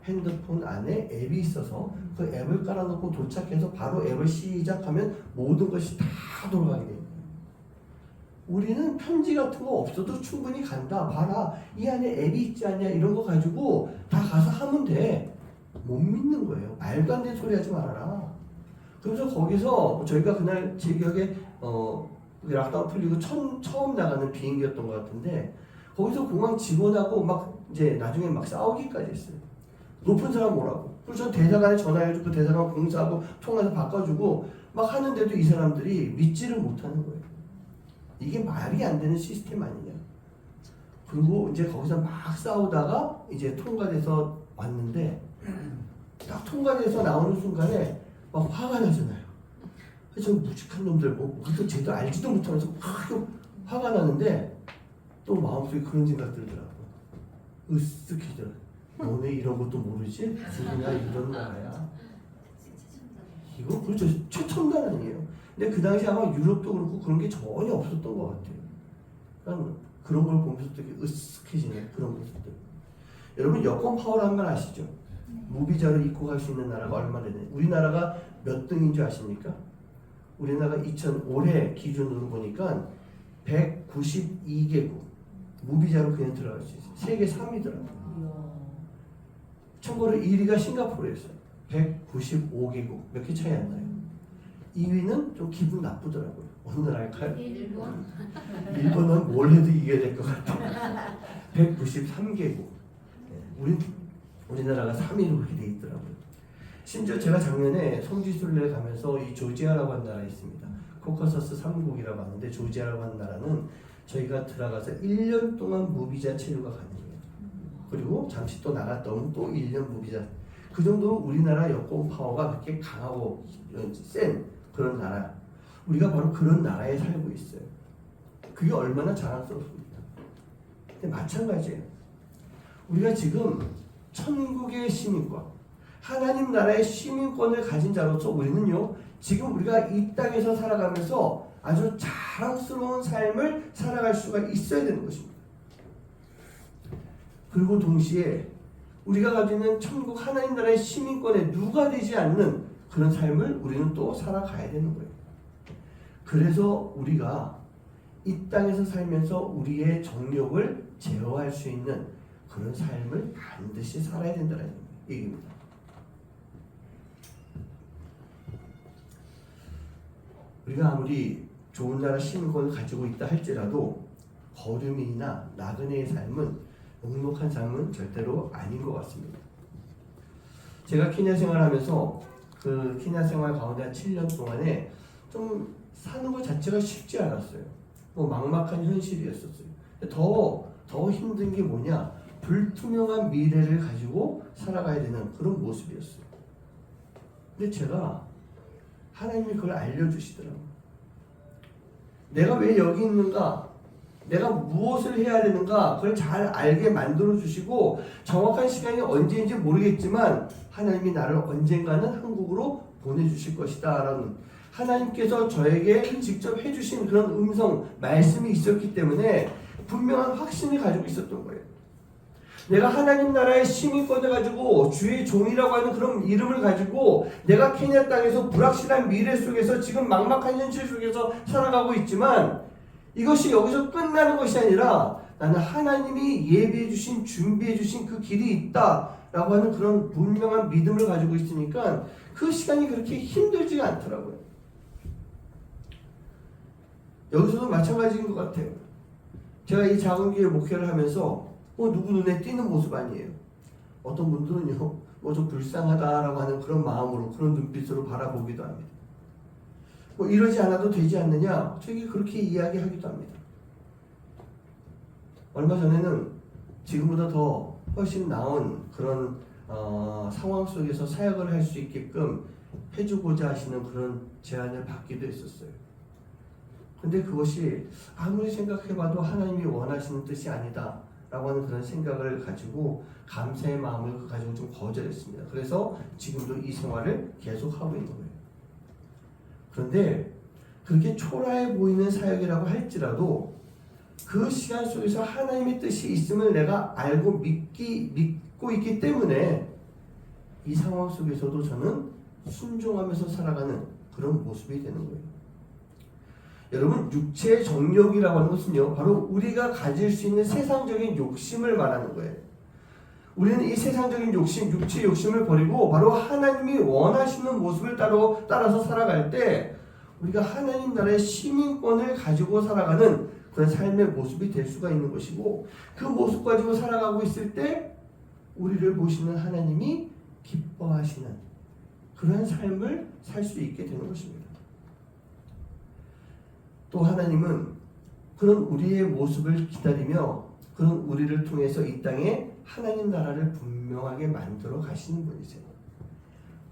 핸드폰 안에 앱이 있어서 그 앱을 깔아놓고 도착해서 바로 앱을 시작하면 모든 것이 다 돌아가게 돼요. 우리는 편지 같은 거 없어도 충분히 간다. 봐라. 이 안에 앱이 있지 않냐. 이런 거 가지고 다 가서 하면 돼. 못 믿는 거예요. 말도 안 되는 소리 하지 말아라. 그래서 거기서 저희가 그날 제 기억에 락다운 풀리고 처음 나가는 비행기였던 것 같은데 거기서 공항 직원하고 막 이제 나중에 막 싸우기까지 했어요. 높은 사람 오라고. 그래서 전 대사관에 전화해주고 대사관 공사하고 통화해서 바꿔주고 막 하는데도 이 사람들이 믿지를 못하는 거예요. 이게 말이 안 되는 시스템 아니냐. 그리고 이제 거기서 막 싸우다가 이제 통과돼서 왔는데 딱 통과돼서 나오는 순간에 막 화가 나잖아요. 저 무식한 놈들 그것도 제대로 알지도 못하면서 막 화가 나는데 또 마음속에 그런 생각 들더라고. 으쓱해져. 너네 이런 것도 모르지? 우리나라 이런 나라야. 이거 그렇죠. 최첨단 아니에요. 근데 그 당시 아마 유럽도 그렇고 그런 게 전혀 없었던 것 같아요. 그러니까 그런 걸 보면서 되게 으쓱해지는 그런 모습들. 여러분 여권 파워라는 말 아시죠? 무비자를 입고 갈 수 있는 나라가 얼마나 되냐. 우리나라가 몇 등인 줄 아십니까? 우리나라가 2005년 기준으로 보니까 192개국 무비자로 그냥 들어갈 수 있어요. 세계 3위더라고요. 참고로 1위가 싱가포르였어요. 195개국. 몇 개 차이 안 나요. 2위는 좀 기분 나쁘더라고요. 어느 나라일까요? 일본. 일본은 뭘 해도 이겨야 될 것 같아요. 193개국. 우리나라가 3위로 그렇게 돼 있더라고요. 심지어 제가 작년에 성지순례 가면서 이 조지아라고 하는 나라에 있습니다. 코커서스 3국이라고 하는데 조지아라고 하는 나라는 저희가 들어가서 1년 동안 무비자 체류가 가능해요. 그리고 잠시 또 나갔다 오면 또 1년 무비자. 그 정도로 우리나라 여권 파워가 그렇게 강하고 센 그런 나라. 우리가 바로 그런 나라에 살고 있어요. 그게 얼마나 자랑스럽습니까? 근데 마찬가지예요. 우리가 지금 천국의 시민권, 하나님 나라의 시민권을 가진 자로서 우리는요, 지금 우리가 이 땅에서 살아가면서 아주 자랑스러운 삶을 살아갈 수가 있어야 되는 것입니다. 그리고 동시에 우리가 가지고 있는 천국 하나님 나라의 시민권에 누가 되지 않는 그런 삶을 우리는 또 살아가야 되는 거예요. 그래서 우리가 이 땅에서 살면서 우리의 정욕을 제어할 수 있는 그런 삶을 반드시 살아야 된다는 얘기입니다. 우리가 아무리 좋은 나라 시민권을 가지고 있다 할지라도 거류민이나 나그네의 삶은 넉넉한 삶은 절대로 아닌 것 같습니다. 제가 케냐 생활하면서 그 케냐 생활 가운데 한 7년 동안에 좀 사는 것 자체가 쉽지 않았어요. 뭐 막막한 현실이었었어요. 더 힘든 게 뭐냐? 불투명한 미래를 가지고 살아가야 되는 그런 모습이었어요. 근데 제가 하나님이 그걸 알려주시더라고요. 내가 왜 여기 있는가? 내가 무엇을 해야 되는가? 그걸 잘 알게 만들어주시고 정확한 시간이 언제인지 모르겠지만 하나님이 나를 언젠가는 한국으로 보내주실 것이다 라는 하나님께서 저에게 직접 해주신 그런 음성, 말씀이 있었기 때문에 분명한 확신을 가지고 있었던 거예요. 내가 하나님 나라의 시민권을 가지고 주의 종이라고 하는 그런 이름을 가지고 내가 케냐 땅에서 불확실한 미래 속에서 지금 막막한 현실 속에서 살아가고 있지만 이것이 여기서 끝나는 것이 아니라 나는 하나님이 예비해 주신 준비해 주신 그 길이 있다라고 하는 그런 분명한 믿음을 가지고 있으니까 그 시간이 그렇게 힘들지가 않더라고요. 여기서도 마찬가지인 것 같아요. 제가 이 작은 교회 목회를 하면서 누구 눈에 띄는 모습 아니에요. 어떤 분들은요, 좀 불쌍하다라고 하는 그런 마음으로 그런 눈빛으로 바라보기도 합니다. 이러지 않아도 되지 않느냐? 저에게 그렇게 이야기하기도 합니다. 얼마 전에는 지금보다 더 훨씬 나은 그런 상황 속에서 사역을 할 수 있게끔 해주고자 하시는 그런 제안을 받기도 했었어요. 근데 그것이 아무리 생각해봐도 하나님이 원하시는 뜻이 아니다 라고 하는 그런 생각을 가지고 감사의 마음을 가지고 좀 거절했습니다. 그래서 지금도 이 생활을 계속하고 있는 거예요. 그런데 그렇게 초라해 보이는 사역이라고 할지라도 그 시간 속에서 하나님의 뜻이 있음을 내가 알고 믿고 있기 때문에 이 상황 속에서도 저는 순종하면서 살아가는 그런 모습이 되는 거예요. 여러분, 육체의 정욕이라고 하는 것은요, 바로 우리가 가질 수 있는 세상적인 욕심을 말하는 거예요. 우리는 이 세상적인 욕심, 육체의 욕심을 버리고 바로 하나님이 원하시는 모습을 따라서 살아갈 때 우리가 하나님 나라의 시민권을 가지고 살아가는 그런 삶의 모습이 될 수가 있는 것이고, 그 모습 가지고 살아가고 있을 때 우리를 보시는 하나님이 기뻐하시는 그런 삶을 살 수 있게 되는 것입니다. 또 하나님은 그런 우리의 모습을 기다리며 그런 우리를 통해서 이 땅에 하나님 나라를 분명하게 만들어 가시는 분이세요.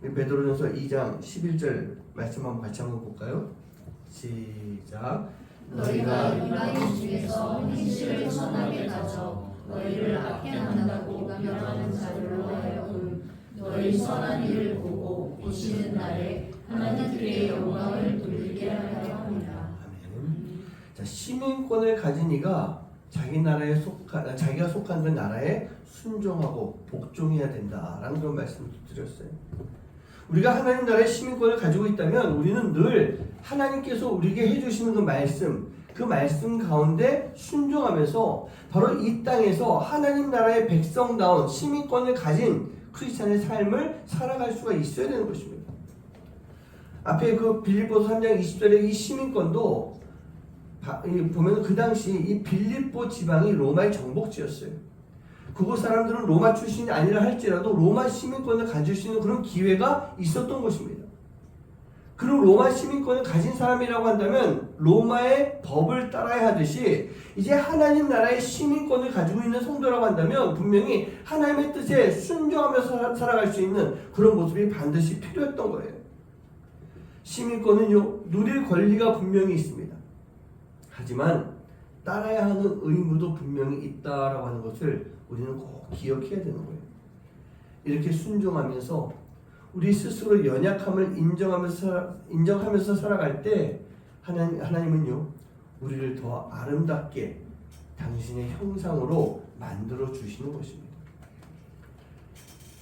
베드로전서 2장 11절 말씀 같이 한번 볼까요? 시작. 너희가 유다인 중에서 행실을 선하게 가져 너희를 악해 만다고 명하는 자들로 하여금 너희 선한 일을 보고 보시는 날에 하나님께 영광을 돌리게 하려 합니다. 아멘. 자, 시민권을 가진 이가 자기가 속한 그 나라에 순종하고 복종해야 된다라는 그런 말씀을 드렸어요. 우리가 하나님 나라의 시민권을 가지고 있다면 우리는 늘 하나님께서 우리에게 해주시는 그 말씀 가운데 순종하면서 바로 이 땅에서 하나님 나라의 백성다운 시민권을 가진 크리스찬의 삶을 살아갈 수가 있어야 되는 것입니다. 앞에 그 빌립보서 3장 20절의 이 시민권도 보면 그 당시 이 빌립보 지방이 로마의 정복지였어요. 그곳 사람들은 로마 출신이 아니라 할지라도 로마 시민권을 가질 수 있는 그런 기회가 있었던 것입니다. 그리고 로마 시민권을 가진 사람이라고 한다면 로마의 법을 따라야 하듯이 이제 하나님 나라의 시민권을 가지고 있는 성도라고 한다면 분명히 하나님의 뜻에 순종하면서 살아갈 수 있는 그런 모습이 반드시 필요했던 거예요. 시민권은요, 누릴 권리가 분명히 있습니다. 하지만 따라야 하는 의무도 분명히 있다라고 하는 것을 우리는 꼭 기억해야 되는 거예요. 이렇게 순종하면서 우리 스스로 연약함을 인정하면서 살아갈 때 하나님은요, 우리를 더 아름답게 당신의 형상으로 만들어 주시는 것입니다.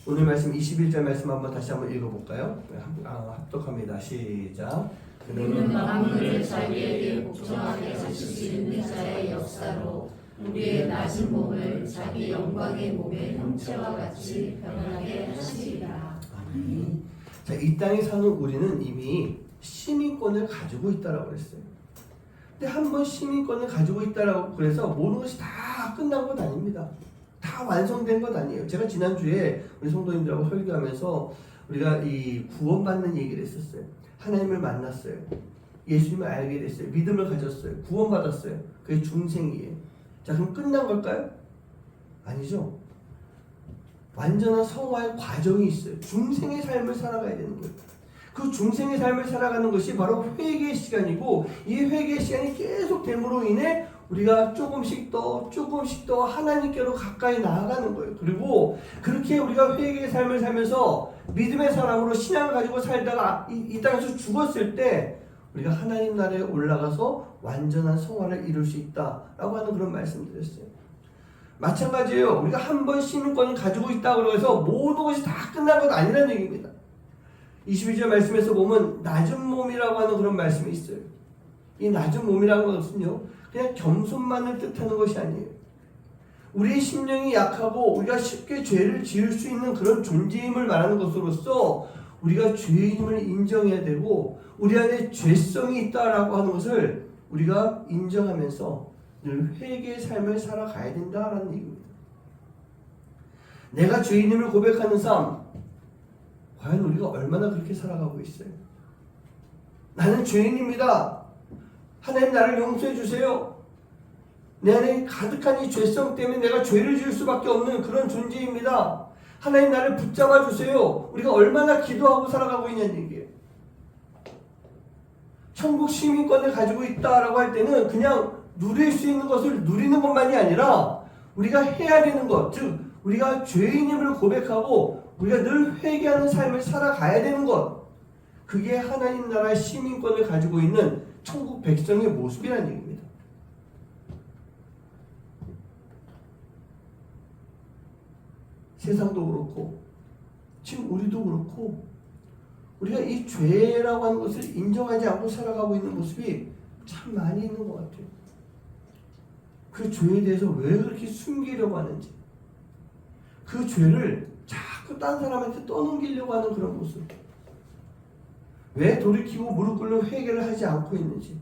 오늘 말씀 21절 말씀 다시 한번 읽어볼까요? 합독합니다. 시작. 그는 만물을 자기에게 복종하게 하실 수 있는 자의 역사로 우리의 낮은 몸을 자기 영광의 몸의 형체와 같이 변하게 하시리라. 자, 이 땅에 사는 우리는 이미 시민권을 가지고 있다라고 그랬어요. 근데 한번 시민권을 가지고 있다라고 그래서 모든 것이 다 끝난 건 아닙니다. 다 완성된 건 아니에요. 제가 지난주에 우리 성도님들하고 설교하면서 우리가 이 구원받는 얘기를 했었어요. 하나님을 만났어요. 예수님을 알게 됐어요. 믿음을 가졌어요. 구원받았어요. 그게 중생이에요. 자, 그럼 끝난 걸까요? 아니죠. 완전한 성화의 과정이 있어요. 중생의 삶을 살아가야 되는 거예요. 그 중생의 삶을 살아가는 것이 바로 회개의 시간이고, 이 회개의 시간이 계속 됨으로 인해 우리가 조금씩 더 하나님께로 가까이 나아가는 거예요. 그리고 그렇게 우리가 회개의 삶을 살면서 믿음의 사람으로 신앙을 가지고 살다가 이 땅에서 죽었을 때 우리가 하나님 나라에 올라가서 완전한 성화를 이룰 수 있다라고 하는 그런 말씀을 드렸어요. 마찬가지예요. 우리가 한 번 시민권을 가지고 있다고 해서 모든 것이 다 끝난 건 아니라는 얘기입니다. 22절 말씀에서 보면 낮은 몸이라고 하는 그런 말씀이 있어요. 이 낮은 몸이라는 것은요, 그냥 겸손만을 뜻하는 것이 아니에요. 우리의 심령이 약하고 우리가 쉽게 죄를 지을 수 있는 그런 존재임을 말하는 것으로서 우리가 죄인임을 인정해야 되고 우리 안에 죄성이 있다라고 하는 것을 우리가 인정하면서 늘 회개의 삶을 살아가야 된다라는 얘기입니다. 내가 죄인임을 고백하는 삶, 과연 우리가 얼마나 그렇게 살아가고 있어요? 나는 죄인입니다. 하나님 나를 용서해 주세요. 내 안에 가득한 이 죄성 때문에 내가 죄를 지을 수밖에 없는 그런 존재입니다. 하나님 나를 붙잡아 주세요. 우리가 얼마나 기도하고 살아가고 있냐는 얘기예요. 천국 시민권을 가지고 있다라고 할 때는 그냥 누릴 수 있는 것을 누리는 것만이 아니라 우리가 해야 되는 것, 즉 우리가 죄인임을 고백하고 우리가 늘 회개하는 삶을 살아가야 되는 것, 그게 하나님 나라의 시민권을 가지고 있는 천국 백성의 모습이라는 얘기입니다. 세상도 그렇고 지금 우리도 그렇고 우리가 이 죄라고 하는 것을 인정하지 않고 살아가고 있는 모습이 참 많이 있는 것 같아요. 그 죄에 대해서 왜 그렇게 숨기려고 하는지, 그 죄를 자꾸 딴 사람한테 떠넘기려고 하는 그런 모습, 왜 돌이키고 무릎 꿇는 회개를 하지 않고 있는지,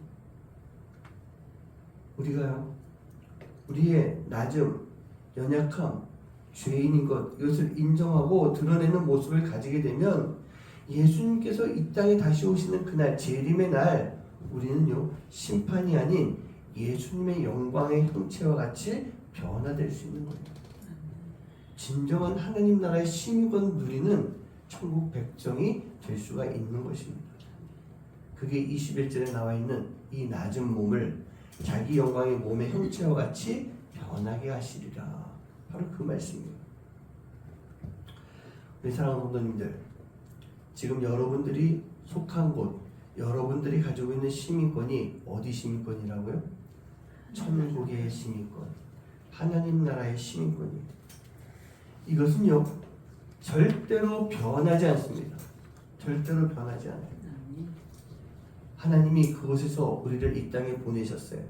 우리가요 우리의 낮음, 연약함, 죄인인 것, 이것을 인정하고 드러내는 모습을 가지게 되면 예수님께서 이 땅에 다시 오시는 그날, 재림의 날, 우리는요 심판이 아닌 예수님의 영광의 형체와 같이 변화될 수 있는 거예요. 진정한 하나님 나라의 시민권을 누리는 천국 백성이 될 수가 있는 것입니다. 그게 21절에 나와 있는 이 낮은 몸을 자기 영광의 몸의 형체와 같이 변하게 하시리라. 바로 그 말씀이에요. 우리 사랑하는 성도님들, 지금 여러분들이 속한 곳, 여러분들이 가지고 있는 시민권이 어디 시민권이라고요? 천국의 시민권, 하나님 나라의 시민권이에요. 이것은요 절대로 변하지 않습니다. 절대로 변하지 않아요. 하나님이 그곳에서 우리를 이 땅에 보내셨어요.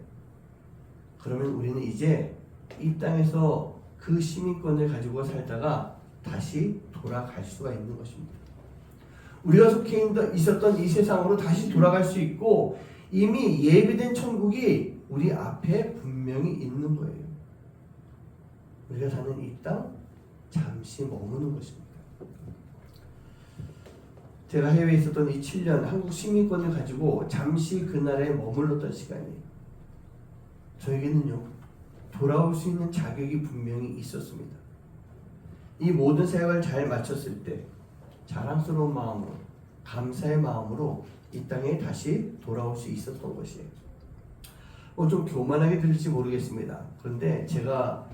그러면 우리는 이제 이 땅에서 그 시민권을 가지고 살다가 다시 돌아갈 수가 있는 것입니다. 우리가 속해 있었던 이 세상으로 다시 돌아갈 수 있고 이미 예비된 천국이 우리 앞에 분명히 있는 거예요. 우리가 사는 이 땅 잠시 머무는 것입니다. 제가 해외에 있었던 이 7년 한국 시민권을 가지고 잠시 그날에 머물렀던 시간이 저에게는요 돌아올 수 있는 자격이 분명히 있었습니다. 이 모든 사역을 잘 마쳤을 때 자랑스러운 마음으로, 감사의 마음으로 이 땅에 다시 돌아올 수 있었던 것이에요. 좀 교만하게 들릴지 모르겠습니다. 그런데 제가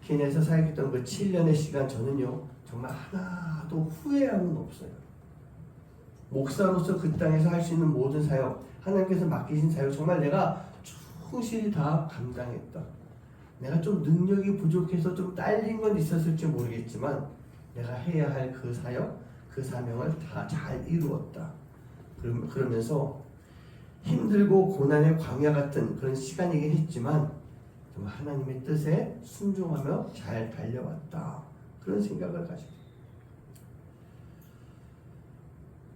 케냐에서 사역했던 그 7년의 시간, 저는요 정말 하나도 후회함은 없어요. 목사로서 그 땅에서 할 수 있는 모든 사역, 하나님께서 맡기신 사역, 정말 내가 충실히 다 감당했다. 내가 좀 능력이 부족해서 좀 딸린 건 있었을지 모르겠지만 내가 해야 할 그 사역, 그 사명을 다 잘 이루었다. 그러면서 힘들고 고난의 광야 같은 그런 시간이긴 했지만 정말 하나님의 뜻에 순종하며 잘 달려왔다. 그런 생각을 가지고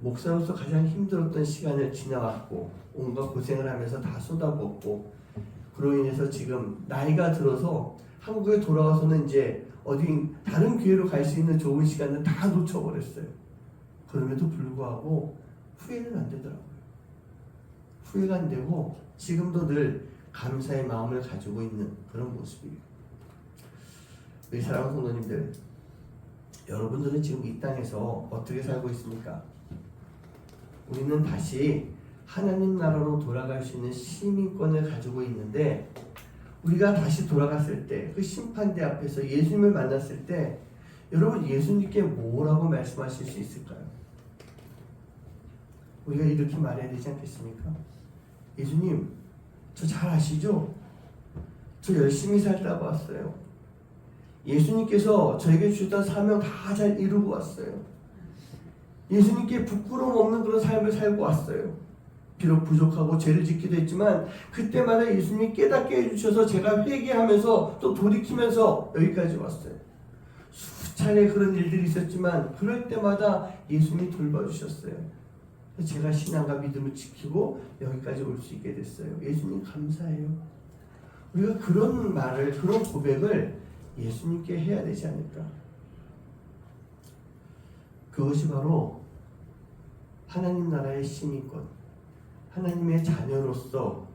목사로서 가장 힘들었던 시간을 지나왔고 온갖 고생을 하면서 다 쏟아붓고 그로 인해서 지금 나이가 들어서 한국에 돌아와서는 이제 어디 다른 교회로 갈 수 있는 좋은 시간을 다 놓쳐버렸어요. 그럼에도 불구하고 후회는 안 되더라고요. 후회가 안 되고 지금도 늘 감사의 마음을 가지고 있는 그런 모습이에요. 우리 사랑하는 성도님들, 여러분들은 지금 이 땅에서 어떻게 살고 있습니까? 우리는 다시 하나님 나라로 돌아갈 수 있는 시민권을 가지고 있는데 우리가 다시 돌아갔을 때 그 심판대 앞에서 예수님을 만났을 때 여러분 예수님께 뭐라고 말씀하실 수 있을까요? 우리가 이렇게 말해야 되지 않겠습니까? 예수님, 저 잘 아시죠? 저 열심히 살다가 왔어요. 예수님께서 저에게 주셨던 사명 다 잘 이루고 왔어요. 예수님께 부끄러움 없는 그런 삶을 살고 왔어요. 비록 부족하고 죄를 짓기도 했지만 그때마다 예수님이 깨닫게 해주셔서 제가 회개하면서 또 돌이키면서 여기까지 왔어요. 수차례 그런 일들이 있었지만 그럴 때마다 예수님이 돌봐주셨어요. 제가 신앙과 믿음을 지키고 여기까지 올 수 있게 됐어요. 예수님 감사해요. 우리가 그런 말을, 그런 고백을 예수님께 해야 되지 않을까? 그것이 바로 하나님 나라의 시민권, 하나님의 자녀로서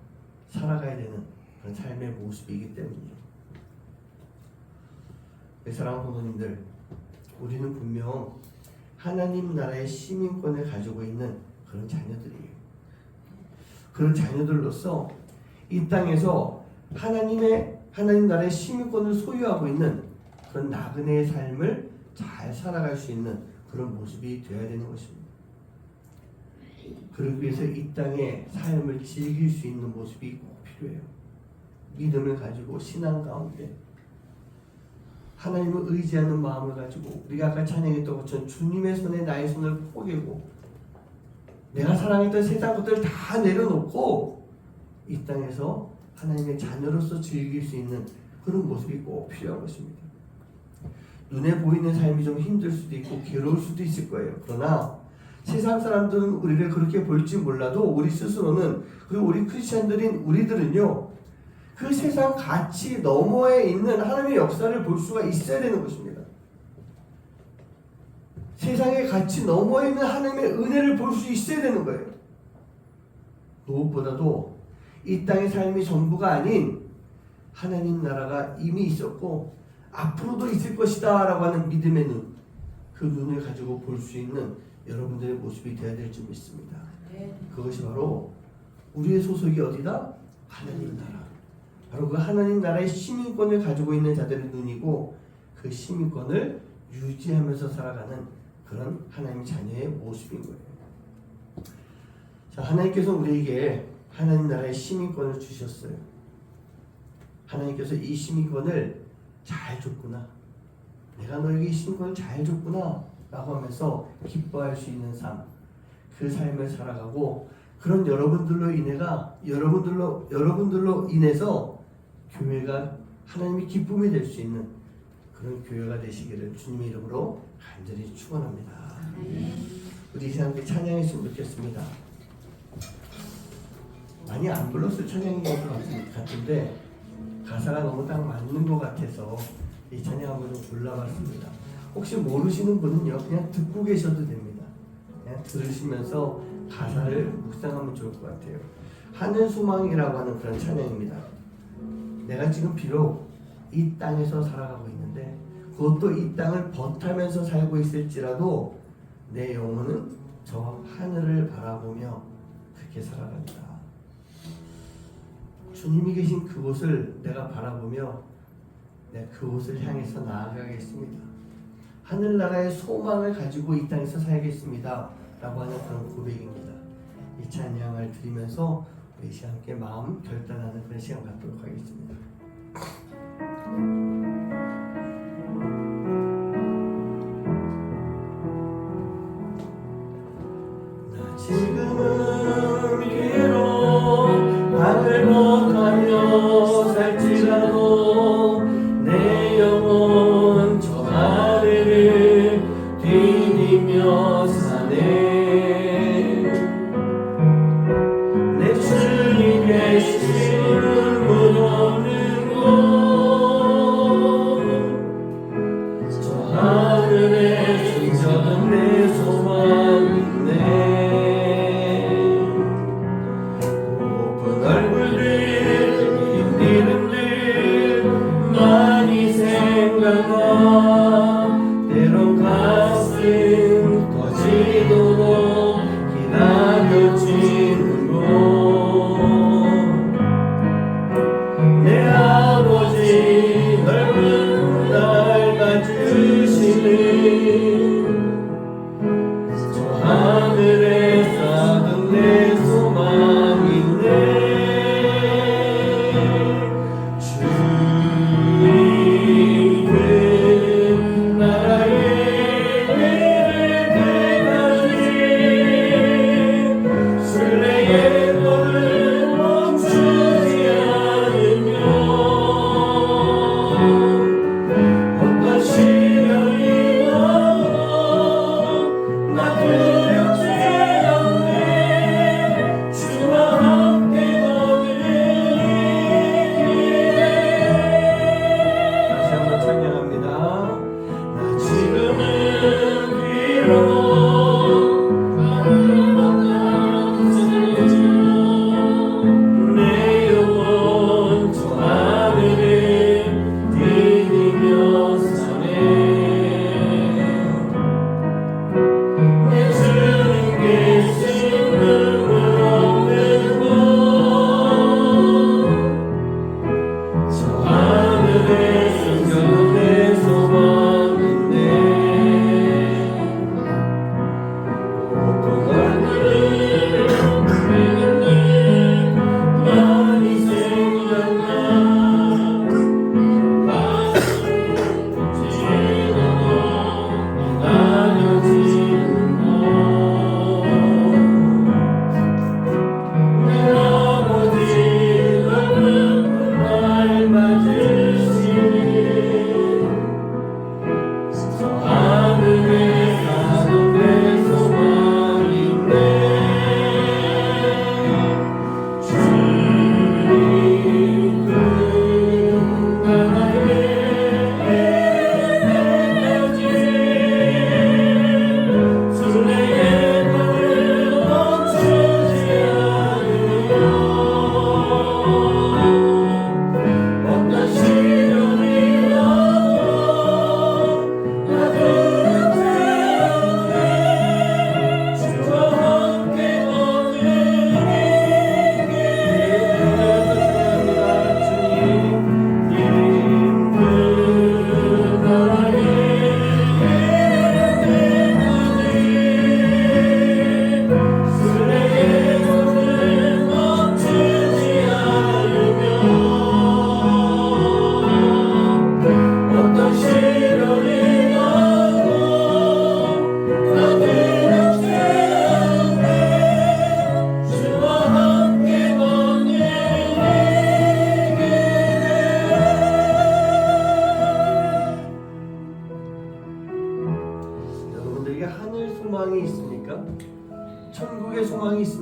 살아가야 되는 그런 삶의 모습이기 때문이에요. 사랑하는 성도님들, 우리는 분명 하나님 나라의 시민권을 가지고 있는 그런 자녀들이에요. 그런 자녀들로서 이 땅에서 하나님 나라의 시민권을 소유하고 있는 그런 나그네의 삶을 잘 살아갈 수 있는 그런 모습이 되어야 되는 것입니다. 그러기 위해서 이 땅의 삶을 즐길 수 있는 모습이 꼭 필요해요. 믿음을 가지고 신앙 가운데 하나님을 의지하는 마음을 가지고 우리가 아까 찬양했던 것처럼 주님의 손에 나의 손을 포개고 내가 사랑했던 세상 것들을 다 내려놓고 이 땅에서 하나님의 자녀로서 즐길 수 있는 그런 모습이 꼭 필요한 것입니다. 눈에 보이는 삶이 좀 힘들 수도 있고 괴로울 수도 있을 거예요. 그러나 세상 사람들은 우리를 그렇게 볼지 몰라도 우리 스스로는, 그리고 우리 크리스찬들인 우리들은요, 그 세상 가치 너머에 있는 하나님의 역사를 볼 수가 있어야 되는 것입니다. 세상의 가치 너머에 있는 하나님의 은혜를 볼 수 있어야 되는 거예요. 무엇보다도 이 땅의 삶이 전부가 아닌 하나님 나라가 이미 있었고 앞으로도 있을 것이다 라고 하는 믿음의 눈, 그 눈을 가지고 볼 수 있는 여러분들의 모습이 되어야 될 줄 믿습니다. 그것이 바로 우리의 소속이 어디다? 하나님 나라. 바로 그 하나님 나라의 시민권을 가지고 있는 자들의 눈이고 그 시민권을 유지하면서 살아가는 그런 하나님 자녀의 모습인 거예요. 자, 하나님께서 우리에게 하나님 나라의 시민권을 주셨어요. 하나님께서 이 시민권을 잘 줬구나. 내가 너에게 이 시민권을 잘 줬구나 라고 하면서 기뻐할 수 있는 삶, 그 삶을 살아가고 그런 여러분들로 인해서 교회가 하나님의 기쁨이 될 수 있는 그런 교회가 되시기를 주님의 이름으로 간절히 축원합니다. 우리 이 시간 찬양했으면 좋겠습니다. 많이 안 불렀을 찬양인 것 같은데 가사가 너무 딱 맞는 것 같아서 이 찬양 한번 좀 골라봤습니다. 혹시 모르시는 분은요, 그냥 듣고 계셔도 됩니다. 그냥 들으시면서 가사를 묵상하면 좋을 것 같아요. 하늘 소망이라고 하는 그런 찬양입니다. 내가 지금 비록 이 땅에서 살아가고 있는데 그것도 이 땅을 벗하면서 살고 있을지라도 내 영혼은 저 하늘을 바라보며 그렇게 살아간다. 주님이 계신 그곳을 내가 바라보며 내가 그곳을 향해서 나아가겠습니다. 하늘나라의 소망을 가지고 이 땅에서 살겠습니다 라고 하는 그런 고백입니다. 이 찬양을 드리면서 우리 시간 함께 마음 결단하는 그런 시간 갖도록 하겠습니다. 나 지금은 비록 방을 못하며 살지라도 내 영혼 저 하늘을 디디며 사네. 내 주님 계시는 문 없는 곳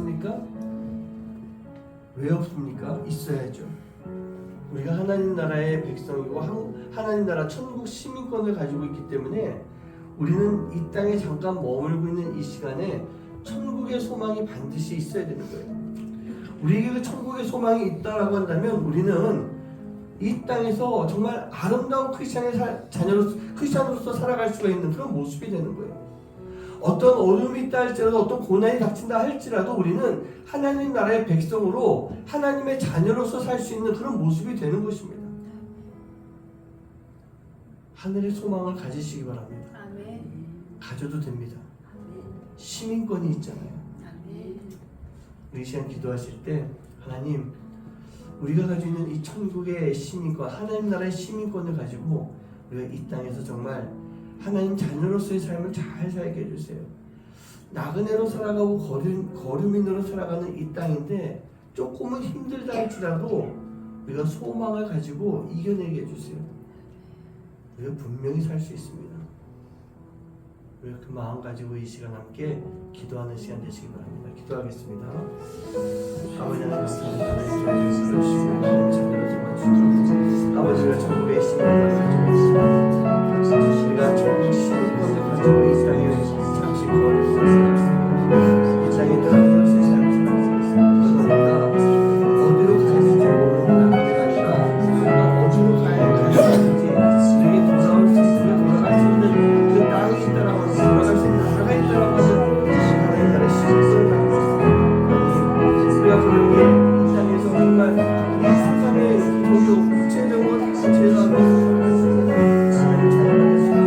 없습니까? 왜 없습니까? 있어야죠. 우리가 하나님 나라의 백성이고 하나님 나라 천국 시민권을 가지고 있기 때문에 우리는 이 땅에 잠깐 머물고 있는 이 시간에 천국의 소망이 반드시 있어야 되는 거예요. 우리에게 그 천국의 소망이 있다라고 한다면 우리는 이 땅에서 정말 아름다운 크리스찬으로서 살아갈 수가 있는 그런 모습이 되는 거예요. 어떤 어려움이 있다 할지라도 어떤 고난이 닥친다 할지라도 우리는 하나님 나라의 백성으로 하나님의 자녀로서 살 수 있는 그런 모습이 되는 것입니다. 하늘의 소망을 가지시기 바랍니다. 아멘. 가져도 됩니다. 아멘. 시민권이 있잖아요. 아멘. 우리 시간 기도하실 때 하나님 우리가 가지고 있는 이 천국의 시민권, 하나님 나라의 시민권을 가지고 우리가 이 땅에서 정말 하나님 자녀로서의 삶을 잘 살게 해주세요. 나그네로 살아가고 거류민으로 살아가는 이 땅인데 조금은 힘들다 할지라도 우리가 소망을 가지고 이겨내게 해주세요. 우리가 분명히 살 수 있습니다. 우리가 그 마음 가지고 이 시간 함께 기도하는 시간 되시기 바랍니다. 기도하겠습니다. 아버지 하나님 감사합니다. 하나님 주시고 하나님 자녀로서만 주시고 아버지가 천국의 시민권을 가지고 있습니다. 우리가 천국 시민권을 가지고 이 땅에 잠시 거리를 살았습니다. 이 땅에 들어가서 세상을 살았습니다. 그러나 우리가 어디로 가야 될지 모르는 나라가 아니라 어디로 가야 되는지 우리에게 돌아올 수 있고 돌아갈 수 있는 그 땅이 있다라고 하는 돌아갈 수 있는 나라가 있다라고 하는 하나님 나라의 시민권을 가지고 있습니다. 우리가 그런 게 이 땅에서 정말 이 세상의 모두 구체적으로 다 제도하면서 살아갈 수 있는 하나님의 자녀가 될 수 있는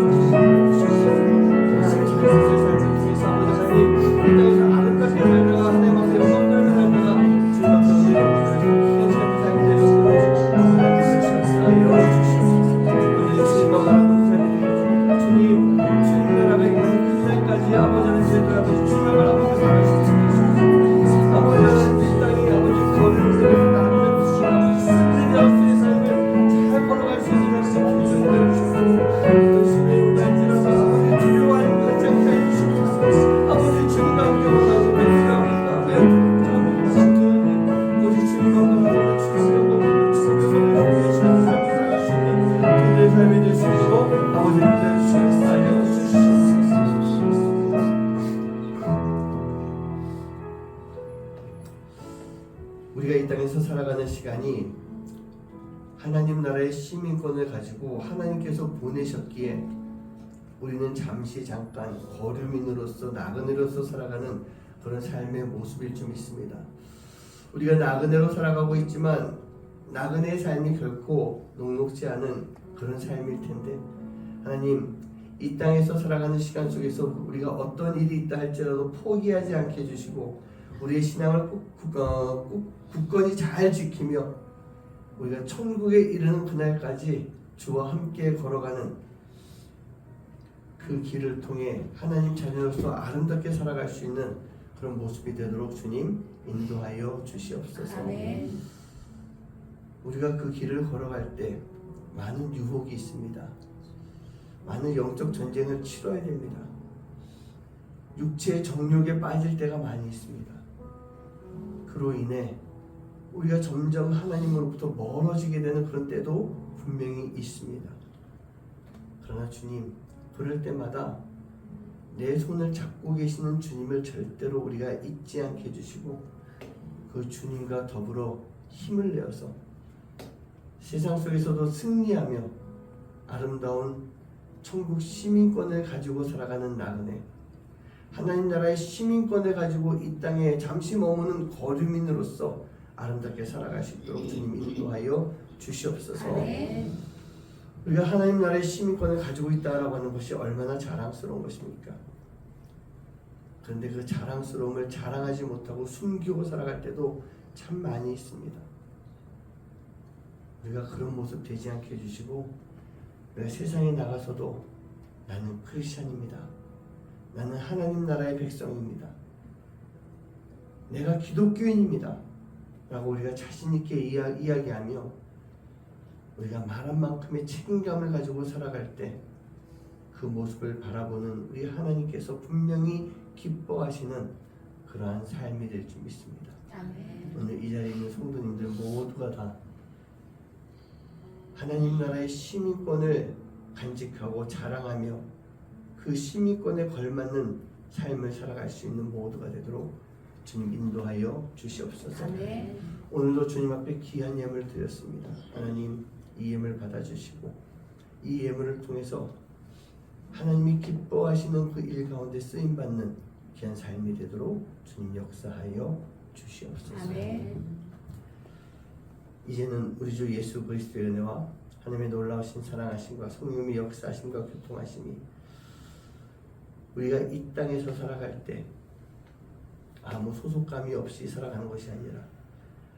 하나님의 자녀로서의 삶을 통해서 아버지 하나님 이 땅에서 아름답게 살다가 하나님 앞에 영광 돌며 살다가 주님 앞에 오늘 영광을 괜찮은 삶이 될 수 있는 하나님의 자녀가 열어주시옵소서. 오늘 주님만 바라보는 삶이 되겠습니다. 주님 나라가 있는 그날까지 아버지 하나님 제도 앞에 주님을 바라보며 살아갈 수 있습니다. 아버지 하나님 이 땅에 아버지 거리를 세워서 나를 주시고 아버지 그리스도의 삶을 잘 걸어갈 수 있는 하나님 기준을 내려주시옵소서. 어떤 시대에 갈지라도 아버지 두려워하는 것 같지 않게 해주시옵소서. 아버지 주님과 함께 원하고 배수합니다. 매우 감사합니다. 오직 주님만 바라보며 주님의 영광을 주시면서 주님의 삶을 살아갈 수 있는 그들의 삶이 될 수 있도록 아버지 믿어주시옵소서. 알려주시옵소서. 우리가 이 땅에서 살아가는 시간이 하나님 나라의 시민권을 가지고 하나님께서 보내셨기에 우리는 잠깐 거류민으로서 나그네로서 살아가는 그런 삶의 모습일 좀 있습니다. 우리가 나그네로 살아가고 있지만 나그네의 삶이 결코 녹록지 않은 그런 삶일 텐데 하나님 이 땅에서 살아가는 시간 속에서 우리가 어떤 일이 있다 할지라도 포기하지 않게 해주시고 우리의 신앙을 굳건히 잘 지키며 우리가 천국에 이르는 그날까지 주와 함께 걸어가는 그 길을 통해 하나님 자녀로서 아름답게 살아갈 수 있는 그런 모습이 되도록 주님 인도하여 주시옵소서. 아멘. 우리가 그 길을 걸어갈 때 많은 유혹이 있습니다. 많은 영적 전쟁을 치러야 됩니다. 육체의 정욕에 빠질 때가 많이 있습니다. 그로 인해 우리가 점점 하나님으로부터 멀어지게 되는 그런 때도 분명히 있습니다. 그러나 주님, 그럴 때마다 내 손을 잡고 계시는 주님을 절대로 우리가 잊지 않게 해주시고 그 주님과 더불어 힘을 내어서 세상 속에서도 승리하며 아름다운 천국 시민권을 가지고 살아가는 나그네, 하나님 나라의 시민권을 가지고 이 땅에 잠시 머무는 거류민으로서 아름답게 살아갈 수 있도록 주님 인도하여 주시옵소서. 아멘. 우리가 하나님 나라의 시민권을 가지고 있다라고 하는 것이 얼마나 자랑스러운 것입니까? 그런데 그 자랑스러움을 자랑하지 못하고 숨기고 살아갈 때도 참 많이 있습니다. 우리가 그런 모습 되지 않게 해주시고 우리가 세상에 나가서도 나는 크리스찬입니다. 나는 하나님 나라의 백성입니다. 내가 기독교인입니다. 라고 우리가 자신있게 이야기하며 우리가 말한 만큼의 책임감을 가지고 살아갈 때 그 모습을 바라보는 우리 하나님께서 분명히 기뻐하시는 그러한 삶이 될 줄 믿습니다. 아멘. 오늘 이 자리에 있는 성도님들 모두가 다 하나님 나라의 시민권을 간직하고 자랑하며 그 시민권에 걸맞는 삶을 살아갈 수 있는 모두가 되도록 주님 인도하여 주시옵소서. 아멘. 오늘도 주님 앞에 귀한 예물을 드렸습니다. 하나님 이 예물 받아주시고 이 예물을 통해서 하나님이 기뻐하시는 그 일 가운데 쓰임받는 귀한 삶이 되도록 주님 역사하여 주시옵소서. 아멘. 이제는 우리 주 예수 그리스도의 은혜와 하나님의 놀라우신 사랑하심과 성령의 역사하심과 교통하심이 우리가 이 땅에서 살아갈 때 아무 소속감이 없이 살아가는 것이 아니라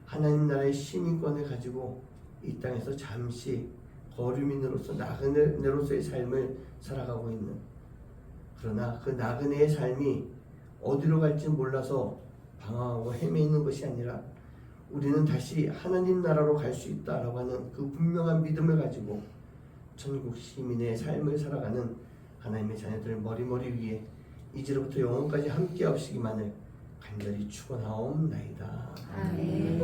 하나님 나라의 시민권을 가지고 이 땅에서 잠시 거류민으로서 나그네로서의 삶을 살아가고 있는, 그러나 그 나그네의 삶이 어디로 갈지 몰라서 방황하고 헤매이는 것이 아니라 우리는 다시 하나님 나라로 갈 수 있다라고 하는 그 분명한 믿음을 가지고 천국 시민의 삶을 살아가는 하나님의 자녀들 머리머리 위에 이제로부터 영원까지 함께 하시기만을 간절히 축원하옵나이다. 아멘.